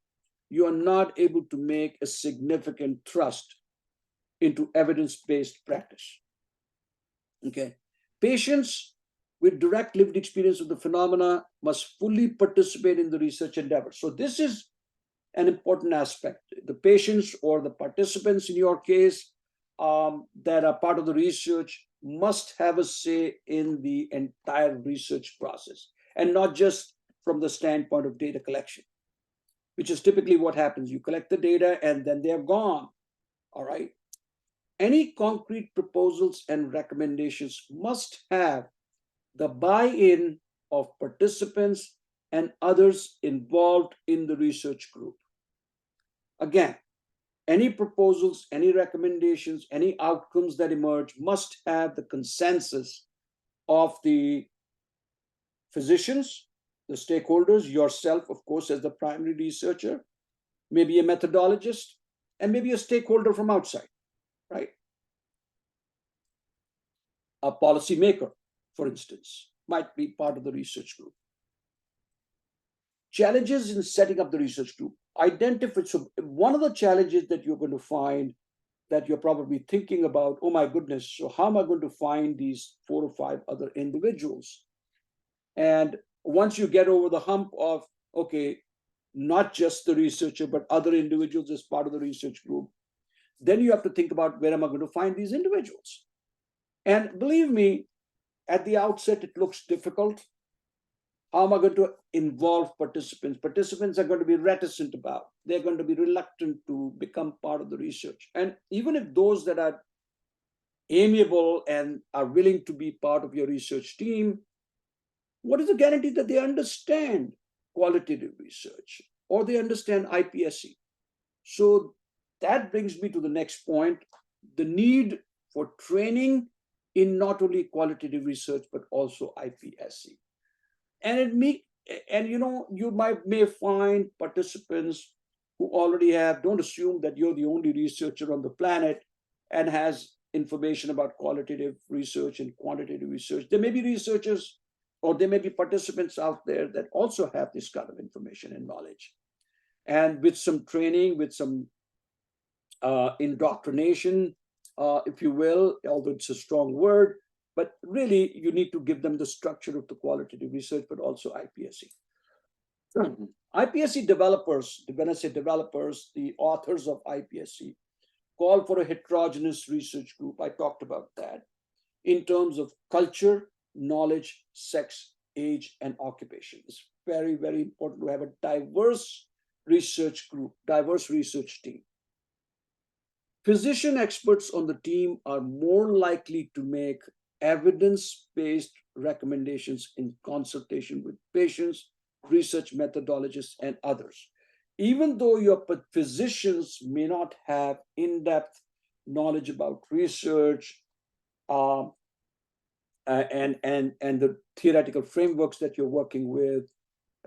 you are not able to make a significant thrust into evidence-based practice. Okay. Patients with direct lived experience of the phenomena must fully participate in the research endeavor. So this is an important aspect. The patients or the participants in your case that are part of the research must have a say in the entire research process, and not just from the standpoint of data collection, which is typically what happens. You collect the data and then they're gone. All right. Any concrete proposals and recommendations must have the buy-in of participants and others involved in the research group. Again, any proposals, any recommendations, any outcomes that emerge must have the consensus of the physicians, the stakeholders, yourself, of course, as the primary researcher, maybe a methodologist, and maybe a stakeholder from outside, right? A policymaker, for instance, might be part of the research group. Challenges in setting up the research group. Identify. So one of the challenges that you're going to find that you're probably thinking about, oh my goodness, so how am I going to find these 4 or 5 other individuals? And once you get over the hump of, okay, not just the researcher, but other individuals as part of the research group, then you have to think about where am I going to find these individuals? And believe me, at the outset, it looks difficult. How am I going to involve participants? Participants are going to be reticent about, they're going to be reluctant to become part of the research. And even if those that are amiable and are willing to be part of your research team, what is the guarantee that they understand qualitative research or they understand IPSE? So that brings me to the next point, the need for training in not only qualitative research, but also IPSE. And you may find participants who already don't assume that you're the only researcher on the planet and has information about qualitative research and quantitative research. There may be researchers or there may be participants out there that also have this kind of information and knowledge. And with some training, with some indoctrination, if you will, although it's a strong word, but really you need to give them the structure of the qualitative research, but also IPSE. IPSE developers, when I say developers, the authors of IPSE, call for a heterogeneous research group. I talked about that in terms of culture, knowledge, sex, age, and occupation. It's very, very important to have a diverse research group, diverse research team. Physician experts on the team are more likely to make evidence-based recommendations in consultation with patients, research methodologists, and others. Even though your physicians may not have in-depth knowledge about research and the theoretical frameworks that you're working with,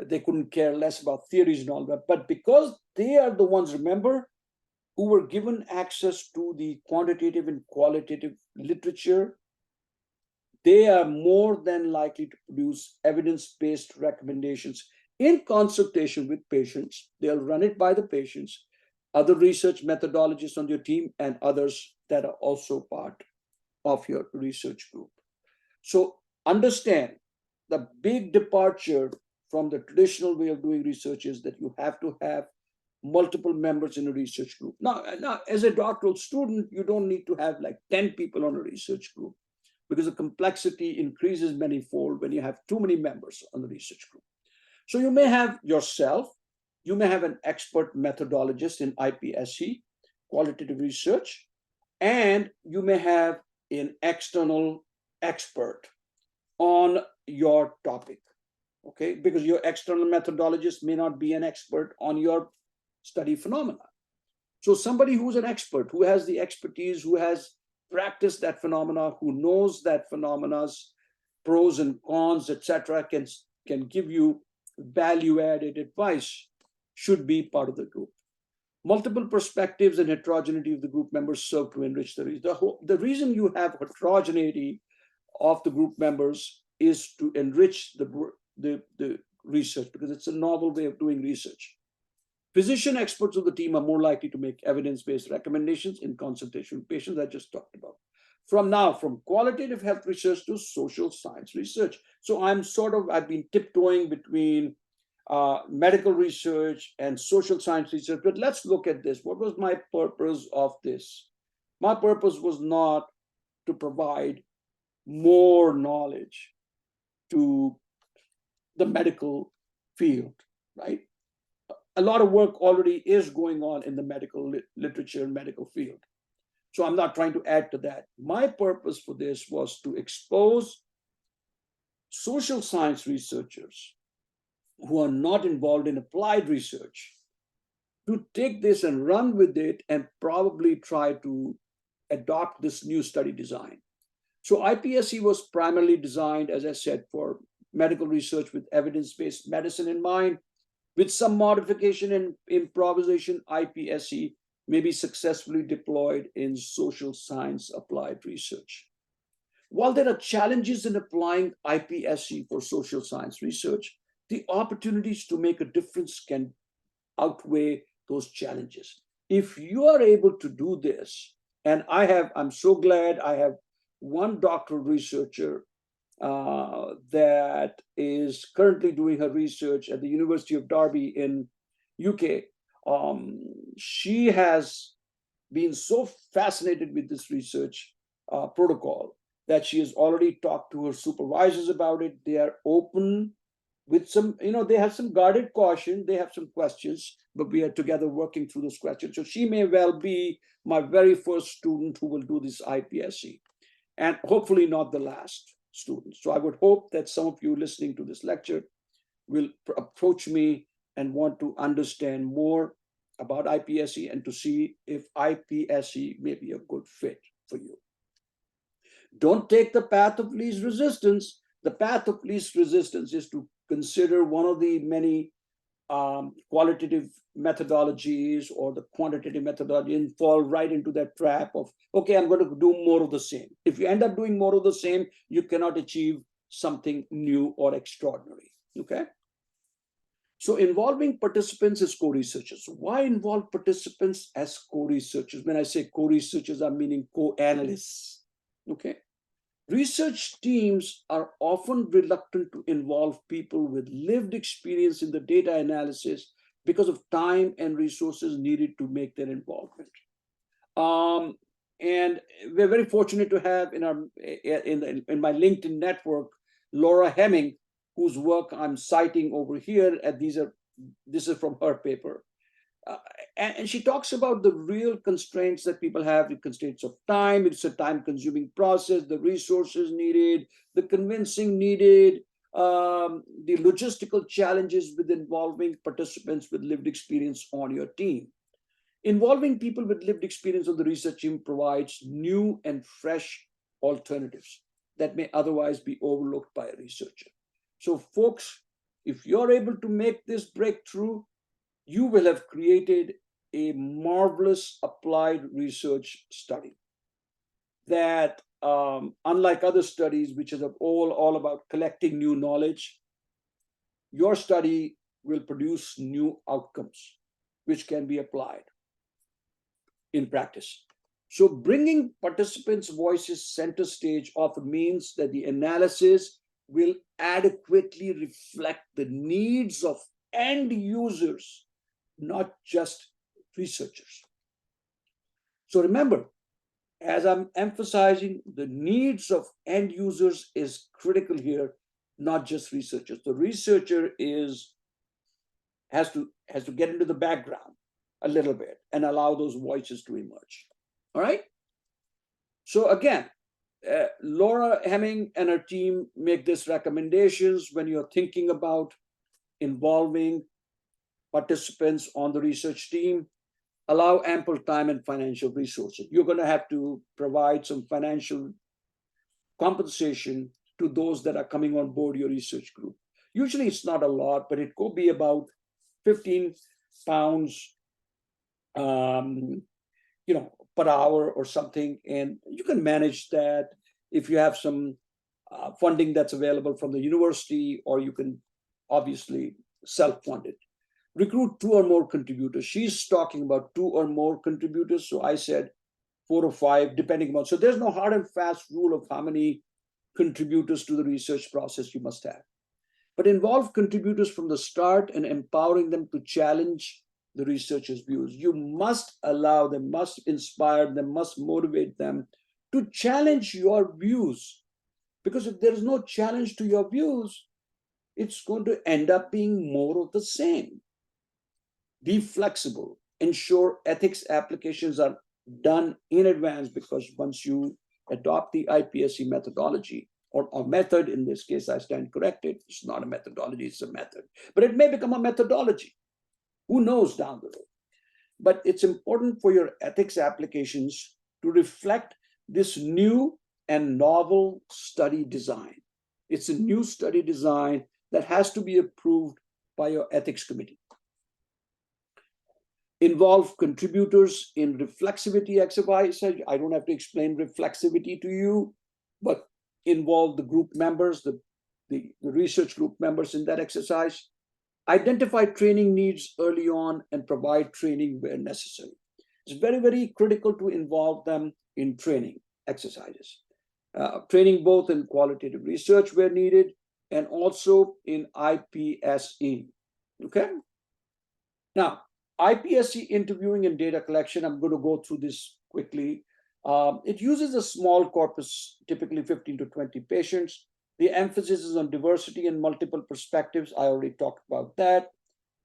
they couldn't care less about theories and all that. But because they are the ones, remember, who were given access to the quantitative and qualitative literature, they are more than likely to produce evidence-based recommendations in consultation with patients. They'll run it by the patients, other research methodologists on your team, and others that are also part of your research group. So understand the big departure from the traditional way of doing research is that you have to have multiple members in a research group. Now, as a doctoral student, you don't need to have like 10 people on a research group because the complexity increases manyfold when you have too many members on the research group. So you may have yourself, you may have an expert methodologist in IPSE, qualitative research, and you may have an external expert on your topic, okay? Because your external methodologist may not be an expert on your study phenomena. So somebody who's an expert, who has the expertise, who has practiced that phenomena, who knows that phenomana's pros and cons, etc., can give you value-added advice, should be part of the group. Multiple perspectives and heterogeneity of the group members serve to enrich the research. The reason you have heterogeneity of the group members is to enrich the research, because it's a novel way of doing research. Physician experts of the team are more likely to make evidence-based recommendations in consultation with patients, I just talked about. From qualitative health research to social science research. So I've been tiptoeing between medical research and social science research, but let's look at this. What was my purpose of this? My purpose was not to provide more knowledge to the medical field, right? A lot of work already is going on in the medical literature and medical field. So I'm not trying to add to that. My purpose for this was to expose social science researchers who are not involved in applied research to take this and run with it and probably try to adopt this new study design. So IPSE was primarily designed, as I said, for medical research with evidence-based medicine in mind. With some modification and improvisation, IPSE may be successfully deployed in social science applied research. While there are challenges in applying IPSE for social science research, the opportunities to make a difference can outweigh those challenges. If you are able to do this, and I'm so glad I have one doctoral researcher that is currently doing her research at the University of Derby in UK. She has been so fascinated with this research protocol that she has already talked to her supervisors about it. They are open with some, they have some guarded caution, they have some questions, but we are together working through those questions. So she may well be my very first student who will do this IPSE, and hopefully not the last student. So I would hope that some of you listening to this lecture will approach me and want to understand more about IPSE and to see if IPSE may be a good fit for you. Don't take the path of least resistance. The path of least resistance is to consider one of the many qualitative methodologies or the quantitative methodology and fall right into that trap of, okay, I'm going to do more of the same. If you end up doing more of the same, you cannot achieve something new or extraordinary, okay? So involving participants as co-researchers. Why involve participants as co-researchers? When I say co-researchers, I'm meaning co-analysts, okay? Research teams are often reluctant to involve people with lived experience in the data analysis because of time and resources needed to make their involvement. And we're very fortunate to have in my LinkedIn network, Laura Hemming, whose work I'm citing over here. This is from her paper. And she talks about the real constraints that people have, the constraints of time. It's a time-consuming process, the resources needed, the convincing needed, the logistical challenges with involving participants with lived experience on your team. Involving people with lived experience on the research team provides new and fresh alternatives that may otherwise be overlooked by a researcher. So folks, if you're able to make this breakthrough, you will have created a marvelous applied research study that, unlike other studies, which is all about collecting new knowledge, your study will produce new outcomes, which can be applied in practice. So bringing participants' voices center stage often means that the analysis will adequately reflect the needs of end users, not just researchers. So remember, as I'm emphasizing, the needs of end users is critical here, not just researchers. The researcher has to get into the background a little bit and allow those voices to emerge. All right. So again, Laura Hemming and her team make these recommendations when you're thinking about involving participants on the research team. Allow ample time and financial resources. You're going to have to provide some financial compensation to those that are coming on board your research group. Usually it's not a lot, but it could be about 15 pounds per hour or something, and you can manage that if you have some funding that's available from the university, or you can obviously self-fund it. Recruit 2 or more contributors. She's talking about 2 or more contributors, so I said 4 or 5, depending on. So there's no hard and fast rule of how many contributors to the research process you must have. But involve contributors from the start and empowering them to challenge the researchers' views. You must allow them, must inspire them, must motivate them to challenge your views. Because if there is no challenge to your views, it's going to end up being more of the same. Be flexible. Ensure ethics applications are done in advance, because once you adopt the IPSE methodology, or method, in this case, I stand corrected, it's not a methodology, it's a method. But it may become a methodology. Who knows down the road? But it's important for your ethics applications to reflect this new and novel study design. It's a new study design that has to be approved by your ethics committee. Involve contributors in reflexivity exercise. I don't have to explain reflexivity to you, but involve the group members, the research group members in that exercise. Identify training needs early on and provide training where necessary. It's very, very critical to involve them in training exercises. Training both in qualitative research where needed and also in IPSE. Okay? Now, IPSE interviewing and data collection, I'm going to go through this quickly. It uses a small corpus, typically 15 to 20 patients. The emphasis is on diversity and multiple perspectives. I already talked about that.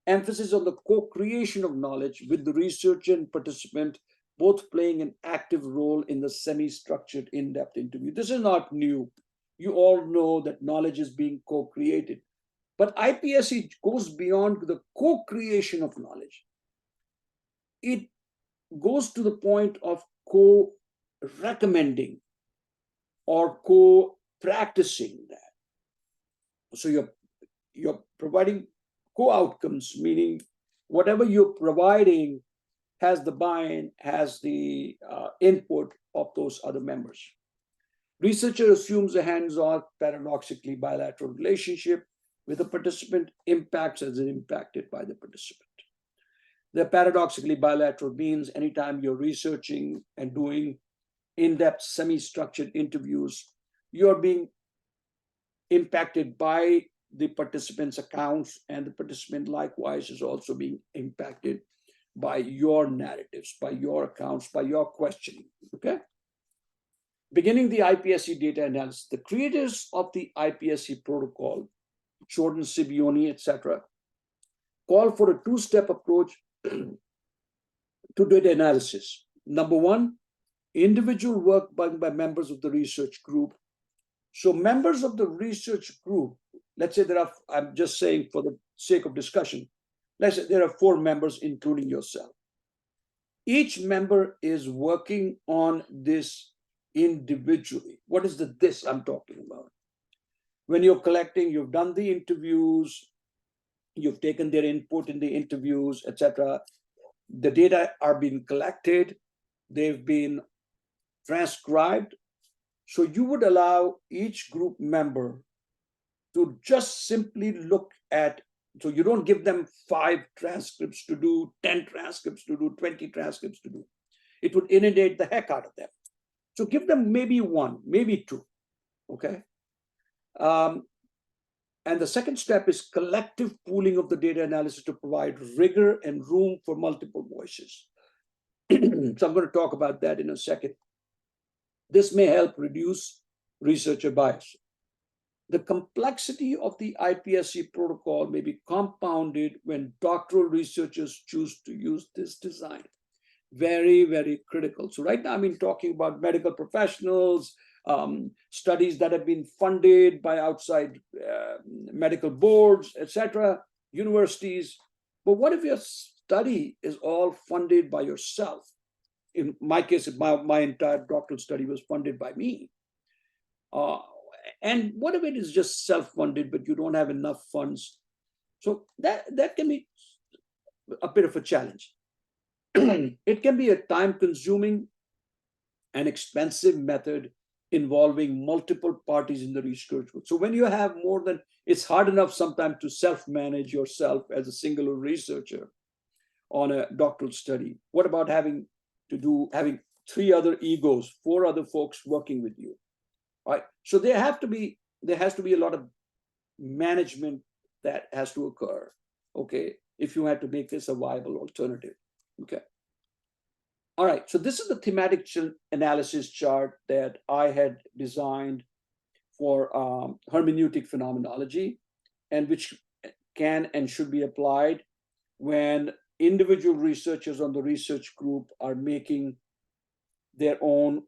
Emphasis on the co-creation of knowledge with the researcher and participant, both playing an active role in the semi-structured in-depth interview. This is not new. You all know that knowledge is being co-created. But IPSE goes beyond the co-creation of knowledge. It goes to the point of co-recommending or co-practicing that. So you're providing co-outcomes, meaning whatever you're providing has the buy-in, has the input of those other members. Researcher assumes a hands-on, paradoxically bilateral relationship with the participant, impacts as impacted by the participant. The paradoxically bilateral means anytime you're researching and doing in-depth, semi-structured interviews, you're being impacted by the participants' accounts, and the participant likewise is also being impacted by your narratives, by your accounts, by your questioning. Okay? Beginning the IPSE data analysis, the creators of the IPSE protocol, Jordan Sibeoni, etc., call for a two-step approach to data analysis. Number one, individual work by members of the research group. So members of the research group, let's say there are, I'm just saying for the sake of discussion, let's say there are 4 members, including yourself. Each member is working on this individually. What is the this I'm talking about? When you're collecting, you've done the interviews, you've taken their input in the interviews, etc. The data are being collected, they've been transcribed. So you would allow each group member to just simply look at, so you don't give them 5 transcripts to do, 10 transcripts to do, 20 transcripts to do. it would inundate the heck out of them. So give them maybe one, maybe two, okay? And the second step is collective pooling of the data analysis to provide rigor and room for multiple voices. So I'm going to talk about that in a second. This may help reduce researcher bias. The complexity of the IPSE protocol may be compounded when doctoral researchers choose to use this design. Very, very critical. So right now, I'm talking about medical professionals, studies that have been funded by outside medical boards, etc., universities. But what if your study is all funded by yourself? In my case, my entire doctoral study was funded by me. And what if it is just self-funded, but you don't have enough funds? So that can be a bit of a challenge. It can be a time-consuming and expensive method involving multiple parties in the research. So when you have more than, it's hard enough sometimes to self-manage yourself as a singular researcher on a doctoral study. What about having three other egos, four other folks working with you? All right. So there has to be a lot of management that has to occur, okay, if you had to make this a viable alternative. Okay. All right, so this is the thematic analysis chart that I had designed for hermeneutic phenomenology, and which can and should be applied when individual researchers on the research group are making their own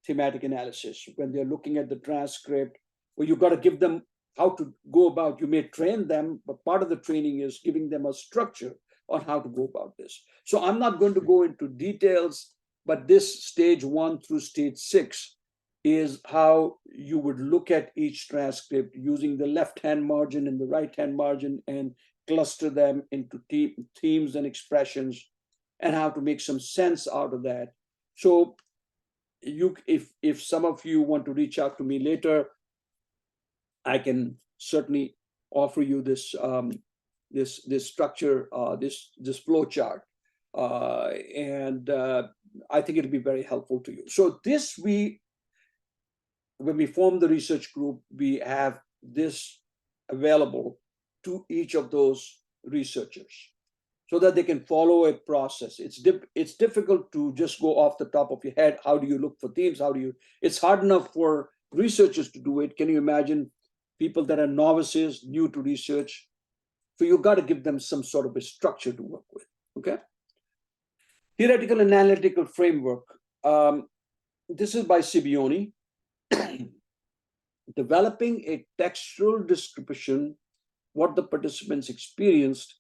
thematic analysis. When they're looking at the transcript, well, you've got to give them how to go about. You may train them, but part of the training is giving them a structure on how to go about this. So I'm not going to go into details, but this stage 1 through stage 6 is how you would look at each transcript using the left-hand margin and the right-hand margin and cluster them into themes and expressions, and how to make some sense out of that. So if some of you want to reach out to me later, I can certainly offer you this this structure, this flow chart, and I think it'll be very helpful to you. So when we form the research group, we have this available to each of those researchers so that they can follow a process. It's difficult to just go off the top of your head. How do you look for themes? It's hard enough for researchers to do it. Can you imagine people that are novices, new to research? So you've got to give them some sort of a structure to work with, okay? Theoretical analytical framework. This is by Sibeoni. Developing a textual description, what the participants experienced,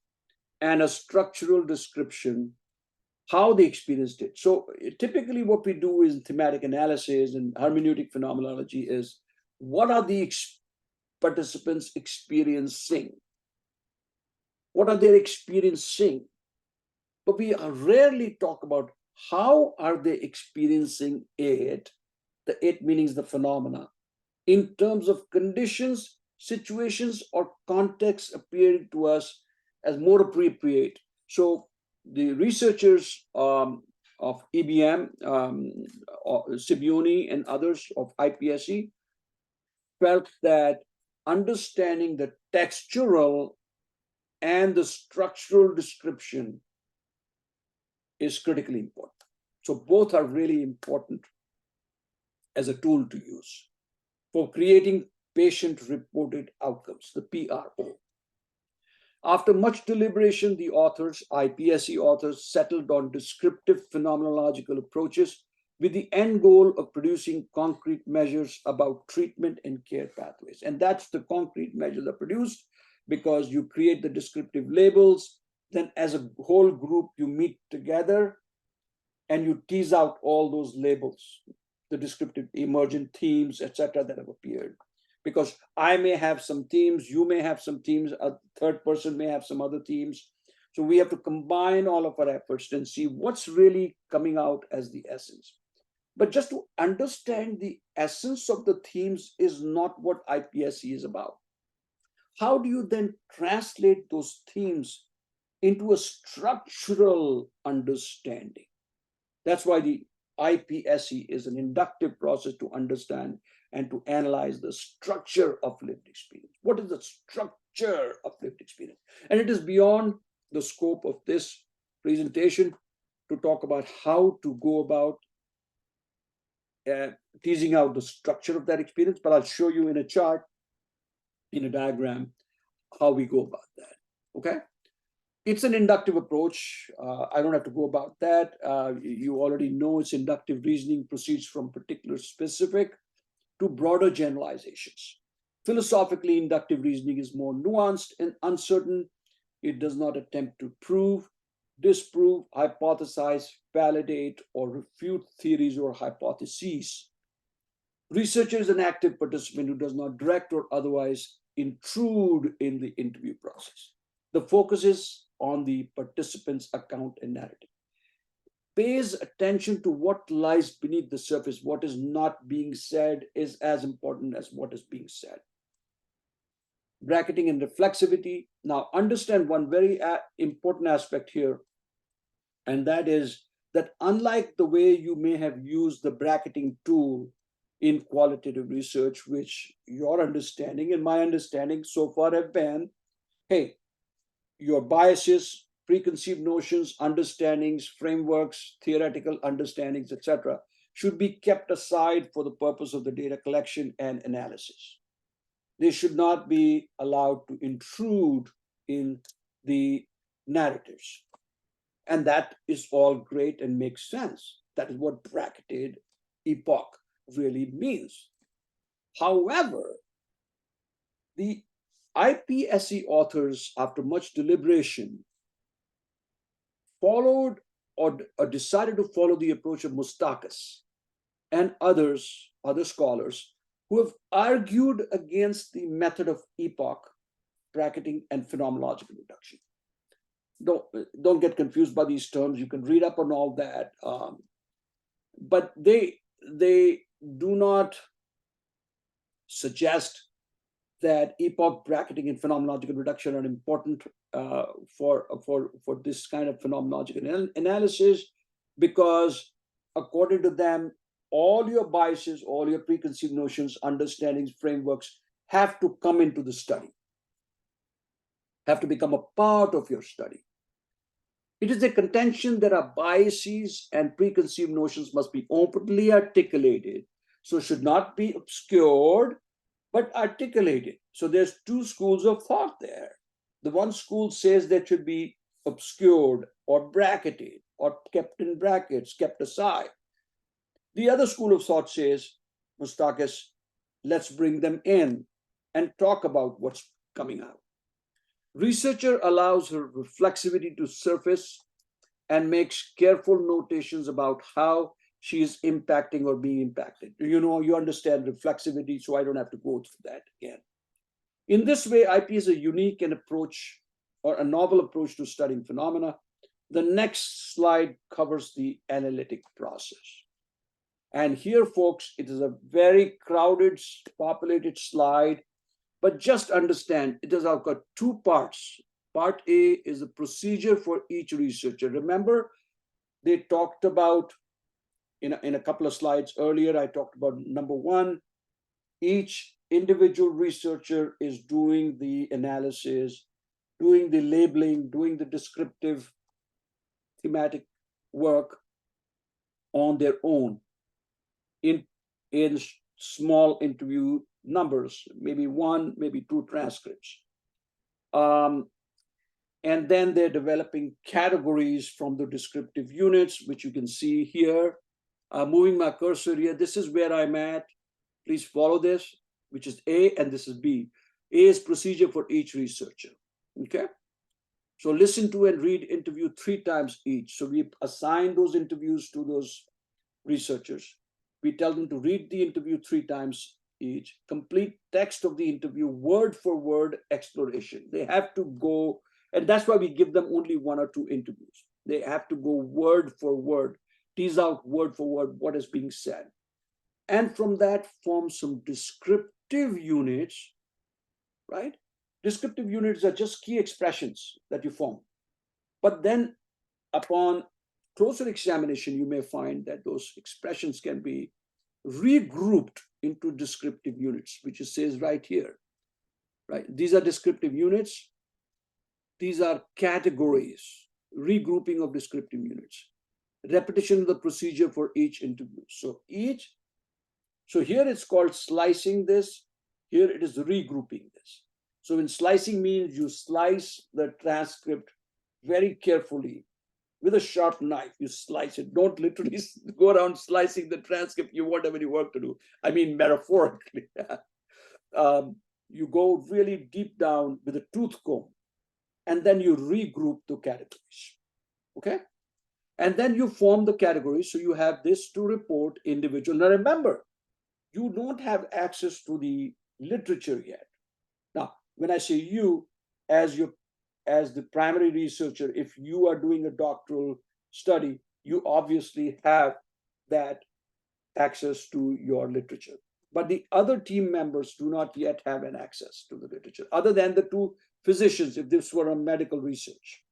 and a structural description, how they experienced it. So typically what we do in thematic analysis and hermeneutic phenomenology is, what are the participants experiencing? What are they experiencing? But we rarely talk about how are they experiencing it, the it meaning the phenomena, in terms of conditions, situations, or contexts appearing to us as more appropriate. So the researchers of EBM, Sibeoni and others of IPSE felt that understanding the textural and the structural description is critically important. So both are really important as a tool to use for creating patient-reported outcomes, the PRO. After much deliberation, the IPSE authors, settled on descriptive phenomenological approaches with the end goal of producing concrete measures about treatment and care pathways. And that's the concrete measures are produced because you create the descriptive labels, then as a whole group, you meet together and you tease out all those labels, the descriptive emergent themes, etc., that have appeared. Because I may have some themes, you may have some themes, a third person may have some other themes. So we have to combine all of our efforts and see what's really coming out as the essence. But just to understand the essence of the themes is not what IPSE is about. How do you then translate those themes into a structural understanding? That's why the IPSE is an inductive process to understand and to analyze the structure of lived experience. What is the structure of lived experience? And it is beyond the scope of this presentation to talk about how to go about teasing out the structure of that experience, but I'll show you in a chart, in a diagram, how we go about that. Okay? It's an inductive approach. I don't have to go about that. You already know it's inductive reasoning proceeds from particular specific to broader generalizations. Philosophically, inductive reasoning is more nuanced and uncertain. It does not attempt to prove, disprove, hypothesize, validate, or refute theories or hypotheses. Researcher is an active participant who does not direct or otherwise intrude in the interview process. The focus is on the participant's account and narrative. Pays attention to what lies beneath the surface. What is not being said is as important as what is being said. Bracketing and reflexivity. Now, understand one very important aspect here, and that is that unlike the way you may have used the bracketing tool in qualitative research, which your understanding and my understanding so far have been, hey, your biases, preconceived notions, understandings, frameworks, theoretical understandings, etc., should be kept aside for the purpose of the data collection and analysis. They should not be allowed to intrude in the narratives. And that is all great and makes sense. That is what bracketed epoch really means. However, the IPSE authors, after much deliberation, followed or decided to follow the approach of Mustakas and other scholars who have argued against the method of epoch, bracketing, and phenomenological reduction. Don't get confused by these terms. You can read up on all that, but they do not suggest that epoch, bracketing, and phenomenological reduction are important for this kind of phenomenological analysis, because according to them, all your biases, all your preconceived notions, understandings, frameworks have to come into the study, have to become a part of your study. It is a contention that our biases and preconceived notions must be openly articulated, so should not be obscured, but articulated. So there's two schools of thought there. The one school says that should be obscured or bracketed or kept in brackets, kept aside. The other school of thought says, Mustakas, let's bring them in and talk about what's coming out. Researcher allows her reflexivity to surface and makes careful notations about how she is impacting or being impacted. You understand reflexivity, so I don't have to go through that again. In this way, IP is a unique approach or a novel approach to studying phenomena. The next slide covers the analytic process. And here, folks, it is a very crowded, populated slide, but just understand it has got two parts. Part A is the procedure for each researcher. Remember, they talked about in a couple of slides earlier, I talked about number one, each individual researcher is doing the analysis, doing the labeling, doing the descriptive thematic work on their own in small interview numbers, maybe one, maybe two transcripts. And then they're developing categories from the descriptive units, which you can see here. Moving my cursor here, this is where I'm at. Please follow this, which is A, and this is B. A is procedure for each researcher, okay? So listen to and read interview 3 times each. So we assign those interviews to those researchers. We tell them to read the interview 3 times each, complete text of the interview, word for word exploration. They have to go, and that's why we give them only 1 or 2 interviews. They have to go word for word, tease out word for word what is being said. And from that form some descriptive units, right? Descriptive units are just key expressions that you form. But then upon closer examination, you may find that those expressions can be regrouped into descriptive units, which it says right here, right? These are descriptive units. These are categories, regrouping of descriptive units, repetition of the procedure for each interview. So here it's called slicing this. Here it is regrouping this. So in slicing means you slice the transcript very carefully with a sharp knife. You slice it. Don't literally go around slicing the transcript. You won't have any work to do. I mean, metaphorically. You go really deep down with a tooth comb, and then you regroup the categories. Okay? And then you form the categories. So you have this to report individual. Now remember, you don't have access to the literature yet. Now, when I say you, as the primary researcher, if you are doing a doctoral study, you obviously have that access to your literature. But the other team members do not yet have an access to the literature, other than the two physicians, if this were a medical research.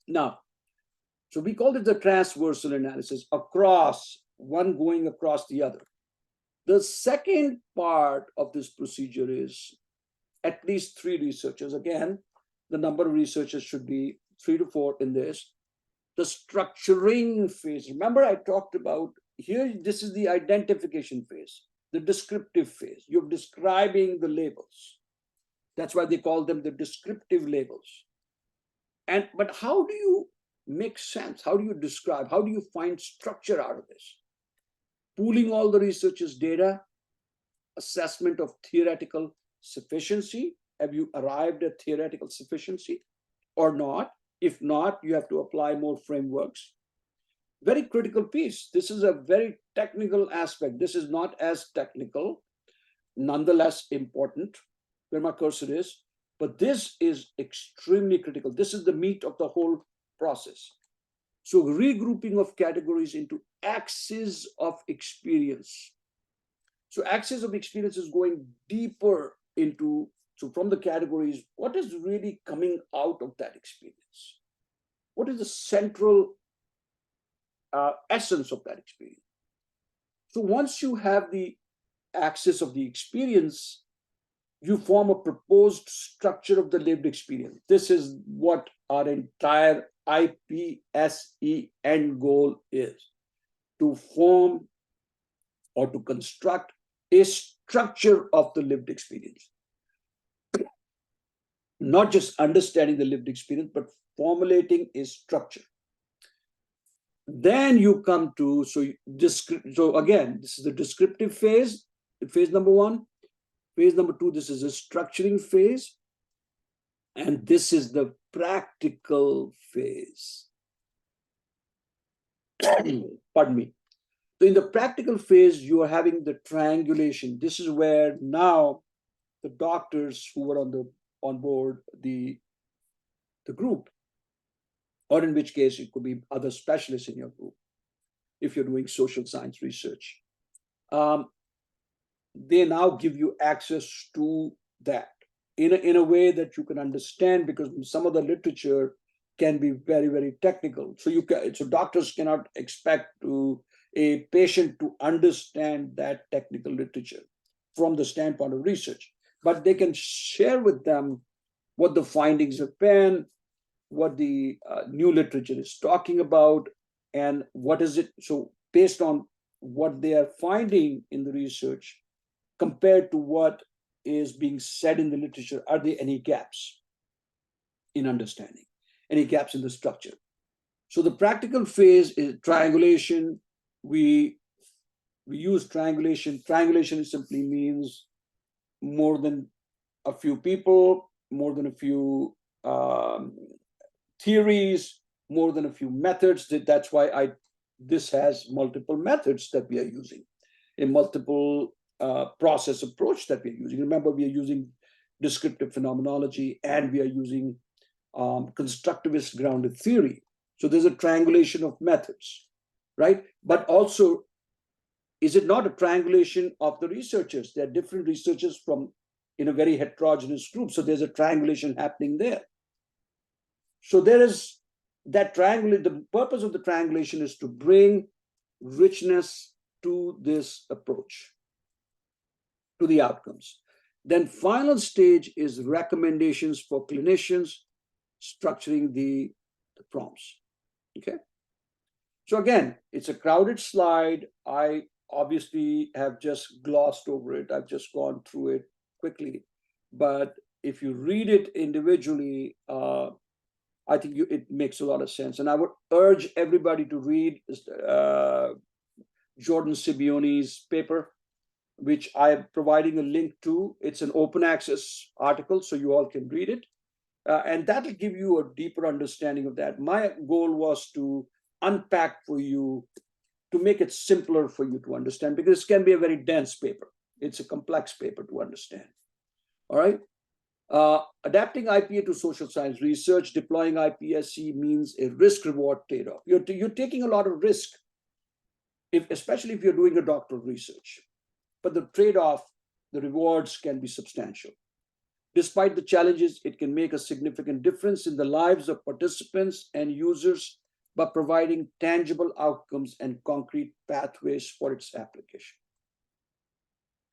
Now, so we call it the transversal analysis, across, one going across the other. The second part of this procedure is at least 3 researchers. Again, the number of researchers should be 3 to 4 in this. The structuring phase. Remember, I talked about here, this is the identification phase, the descriptive phase. You're describing the labels. That's why they call them the descriptive labels. But how do you make sense? How do you describe? How do you find structure out of this? Pooling all the researchers' data, assessment of theoretical sufficiency. Have you arrived at theoretical sufficiency or not? If not, you have to apply more frameworks. Very critical piece. This is a very technical aspect. This is not as technical, nonetheless important, where my cursor is, but this is extremely critical. This is the meat of the whole process. So regrouping of categories into axes of experience. So axis of experience is going deeper into, so from the categories, what is really coming out of that experience? What is the central essence of that experience? So once you have the axis of the experience, you form a proposed structure of the lived experience. This is what our entire IPSE end goal is, to form or to construct a structure of the lived experience. Not just understanding the lived experience, but formulating a structure. Then you come to, so again, this is the descriptive phase, phase number 1. Phase number 2, this is a structuring phase. And this is the practical phase. Pardon me. So in the practical phase, you are having the triangulation. This is where now the doctors who were on board the group, or in which case it could be other specialists in your group, if you're doing social science research, they now give you access to that in a way that you can understand, because some of the literature can be very, very technical. So doctors cannot expect a patient to understand that technical literature from the standpoint of research, but they can share with them what the findings have been, what the new literature is talking about, and what is it. So based on what they are finding in the research compared to what is being said in the literature, are there any gaps in understanding, any gaps in the structure? So the practical phase is triangulation. We use triangulation. Triangulation simply means more than a few people, more than a few theories, more than a few methods. That's why this has multiple methods that we are using, a multiple process approach that we are using. Remember, we are using descriptive phenomenology and we are using constructivist grounded theory. So there's a triangulation of methods, right? But also, is it not a triangulation of the researchers? There are different researchers in a very heterogeneous group. So there's a triangulation happening there. So there is that the purpose of the triangulation is to bring richness to this approach, to the outcomes. Then final stage is recommendations for clinicians, structuring the prompts. Okay. So again, it's a crowded slide. I obviously have just glossed over it. I've just gone through it quickly. But if you read it individually, I think it makes a lot of sense. And I would urge everybody to read Jordan Sibeoni's paper, which I am providing a link to. It's an open access article, so you all can read it. And that'll give you a deeper understanding of that. My goal was to unpack for you, to make it simpler for you to understand, because it can be a very dense paper. It's a complex paper to understand. All right. Adapting IPA to social science research, deploying IPSE means a risk-reward trade-off. You're taking a lot of risk, especially if you're doing a doctoral research. But the trade-off, the rewards can be substantial. Despite the challenges, it can make a significant difference in the lives of participants and users by providing tangible outcomes and concrete pathways for its application.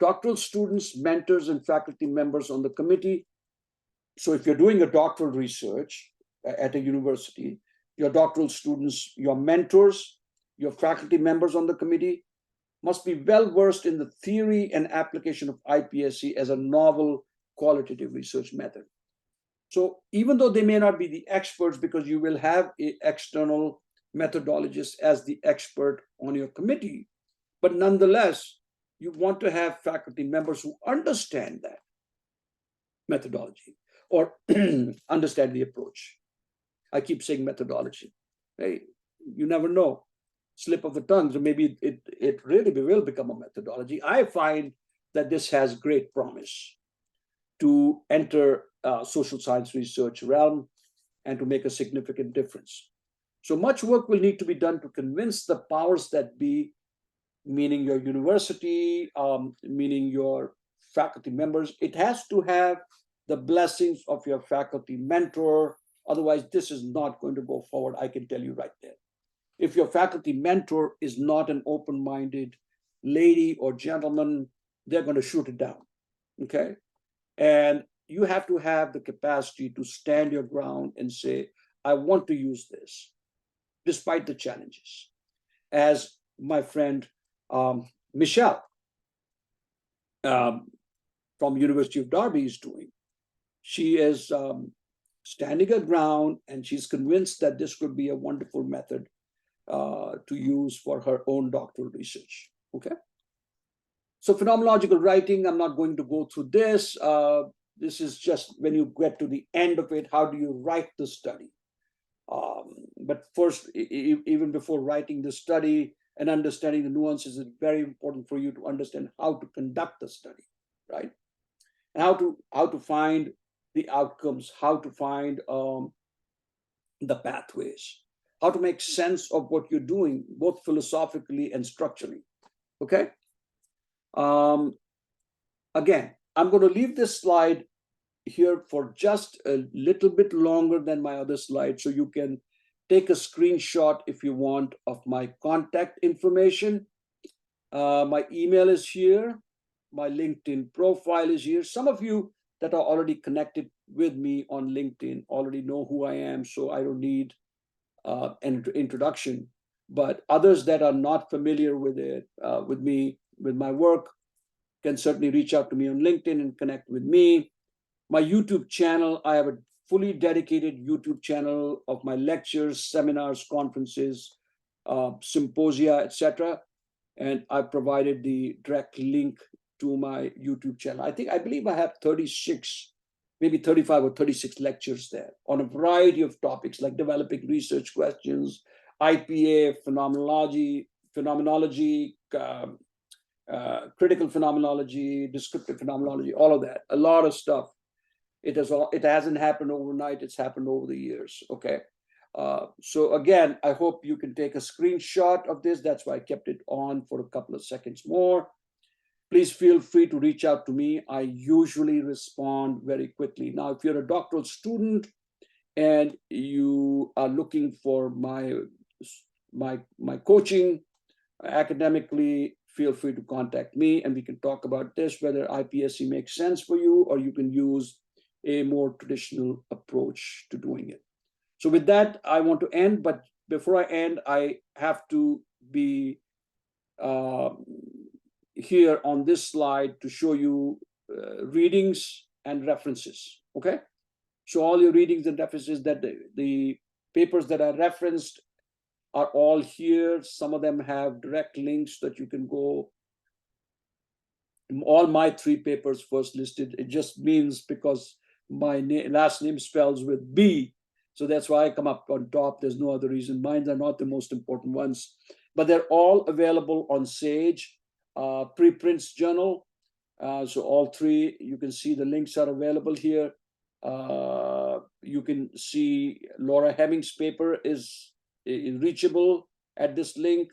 Doctoral students, mentors, and faculty members on the committee. So if you're doing a doctoral research at a university, your doctoral students, your mentors, your faculty members on the committee must be well versed in the theory and application of IPSE as a novel qualitative research method. So even though they may not be the experts, because you will have an external methodologist as the expert on your committee, but nonetheless, you want to have faculty members who understand that methodology or understand the approach. I keep saying methodology. Hey, you never know. Slip of the tongue, so maybe it really will become a methodology. I find that this has great promise to enter social science research realm and to make a significant difference. So much work will need to be done to convince the powers that be, meaning your university, meaning your faculty members. It has to have the blessings of your faculty mentor. Otherwise, this is not going to go forward. I can tell you right there. If your faculty mentor is not an open-minded lady or gentleman, they're going to shoot it down. Okay. And you have to have the capacity to stand your ground and say, I want to use this, despite the challenges. As my friend Michelle from University of Derby is doing. She is standing her ground, and she's convinced that this could be a wonderful method to use for her own doctoral research. Okay. So phenomenological writing, I'm not going to go through this. This is just when you get to the end of it, how do you write the study? But first, even before writing the study and understanding the nuances, it's very important for you to understand how to conduct the study, right? And how to find the outcomes, how to find the pathways, how to make sense of what you're doing, both philosophically and structurally. Okay. Again, I'm going to leave this slide here for just a little bit longer than my other slide, so you can take a screenshot if you want of my contact information. My email is here. My LinkedIn profile is here. Some of you that are already connected with me on LinkedIn already know who I am, so I don't need an introduction. But others that are not familiar with it, with me, with my work, can certainly reach out to me on LinkedIn and connect with me. My YouTube channel, I have a fully dedicated YouTube channel of my lectures, seminars, conferences, symposia, etc. And I provided the direct link to my YouTube channel. I believe I have 36, maybe 35 or 36 lectures there on a variety of topics like developing research questions, IPA, phenomenology, critical phenomenology, descriptive phenomenology, all of that, a lot of stuff. It hasn't happened overnight. It's happened over the years. Okay. So again, I hope you can take a screenshot of this. That's why I kept it on for a couple of seconds more. Please feel free to reach out to me. I usually respond very quickly. Now, if you're a doctoral student and you are looking for my coaching academically, feel free to contact me and we can talk about this, whether IPSE makes sense for you or you can use a more traditional approach to doing it. So with that, I want to end, but before I end, I have to be here on this slide to show you readings and references, okay? So all your readings and references, that the papers that are referenced are all here. Some of them have direct links that you can go. All my 3 papers first listed, it just means because my last name spells with B, so that's why I come up on top. There's no other reason. Mine are not the most important ones, but they're all available on Sage preprints journal. So all 3, you can see the links are available here. You can see Laura Hemming's paper is reachable at this link.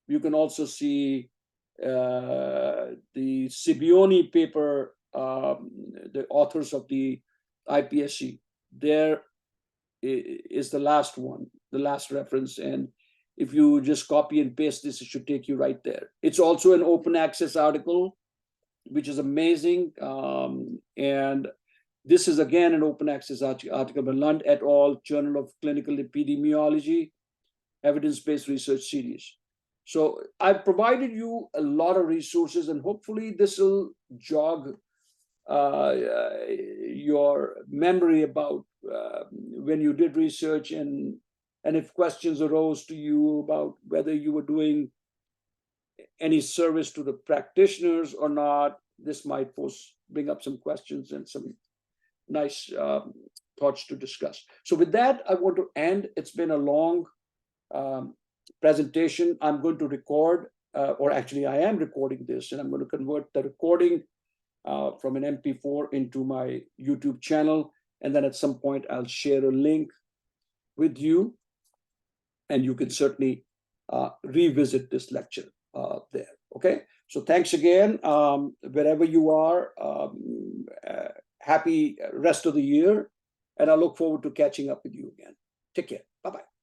You can also see the Sibeoni paper, the authors of the IPSE. There is the last one, the last reference. And if you just copy and paste this, it should take you right there. It's also an open access article, which is amazing. And this is again an open access article by Lund et al., Journal of Clinical Epidemiology, evidence-based research series. So I've provided you a lot of resources, and hopefully this will jog your memory about when you did research, and if questions arose to you about whether you were doing any service to the practitioners or not. This might bring up some questions and some nice thoughts to discuss. So with that, I want to end. It's been a long presentation. I'm going to record, or actually I am recording this, and I'm going to convert the recording from an MP4 into my YouTube channel. And then at some point, I'll share a link with you, and you can certainly revisit this lecture there. Okay, so thanks again. Wherever you are, happy rest of the year, and I look forward to catching up with you again. Take care. Bye-bye.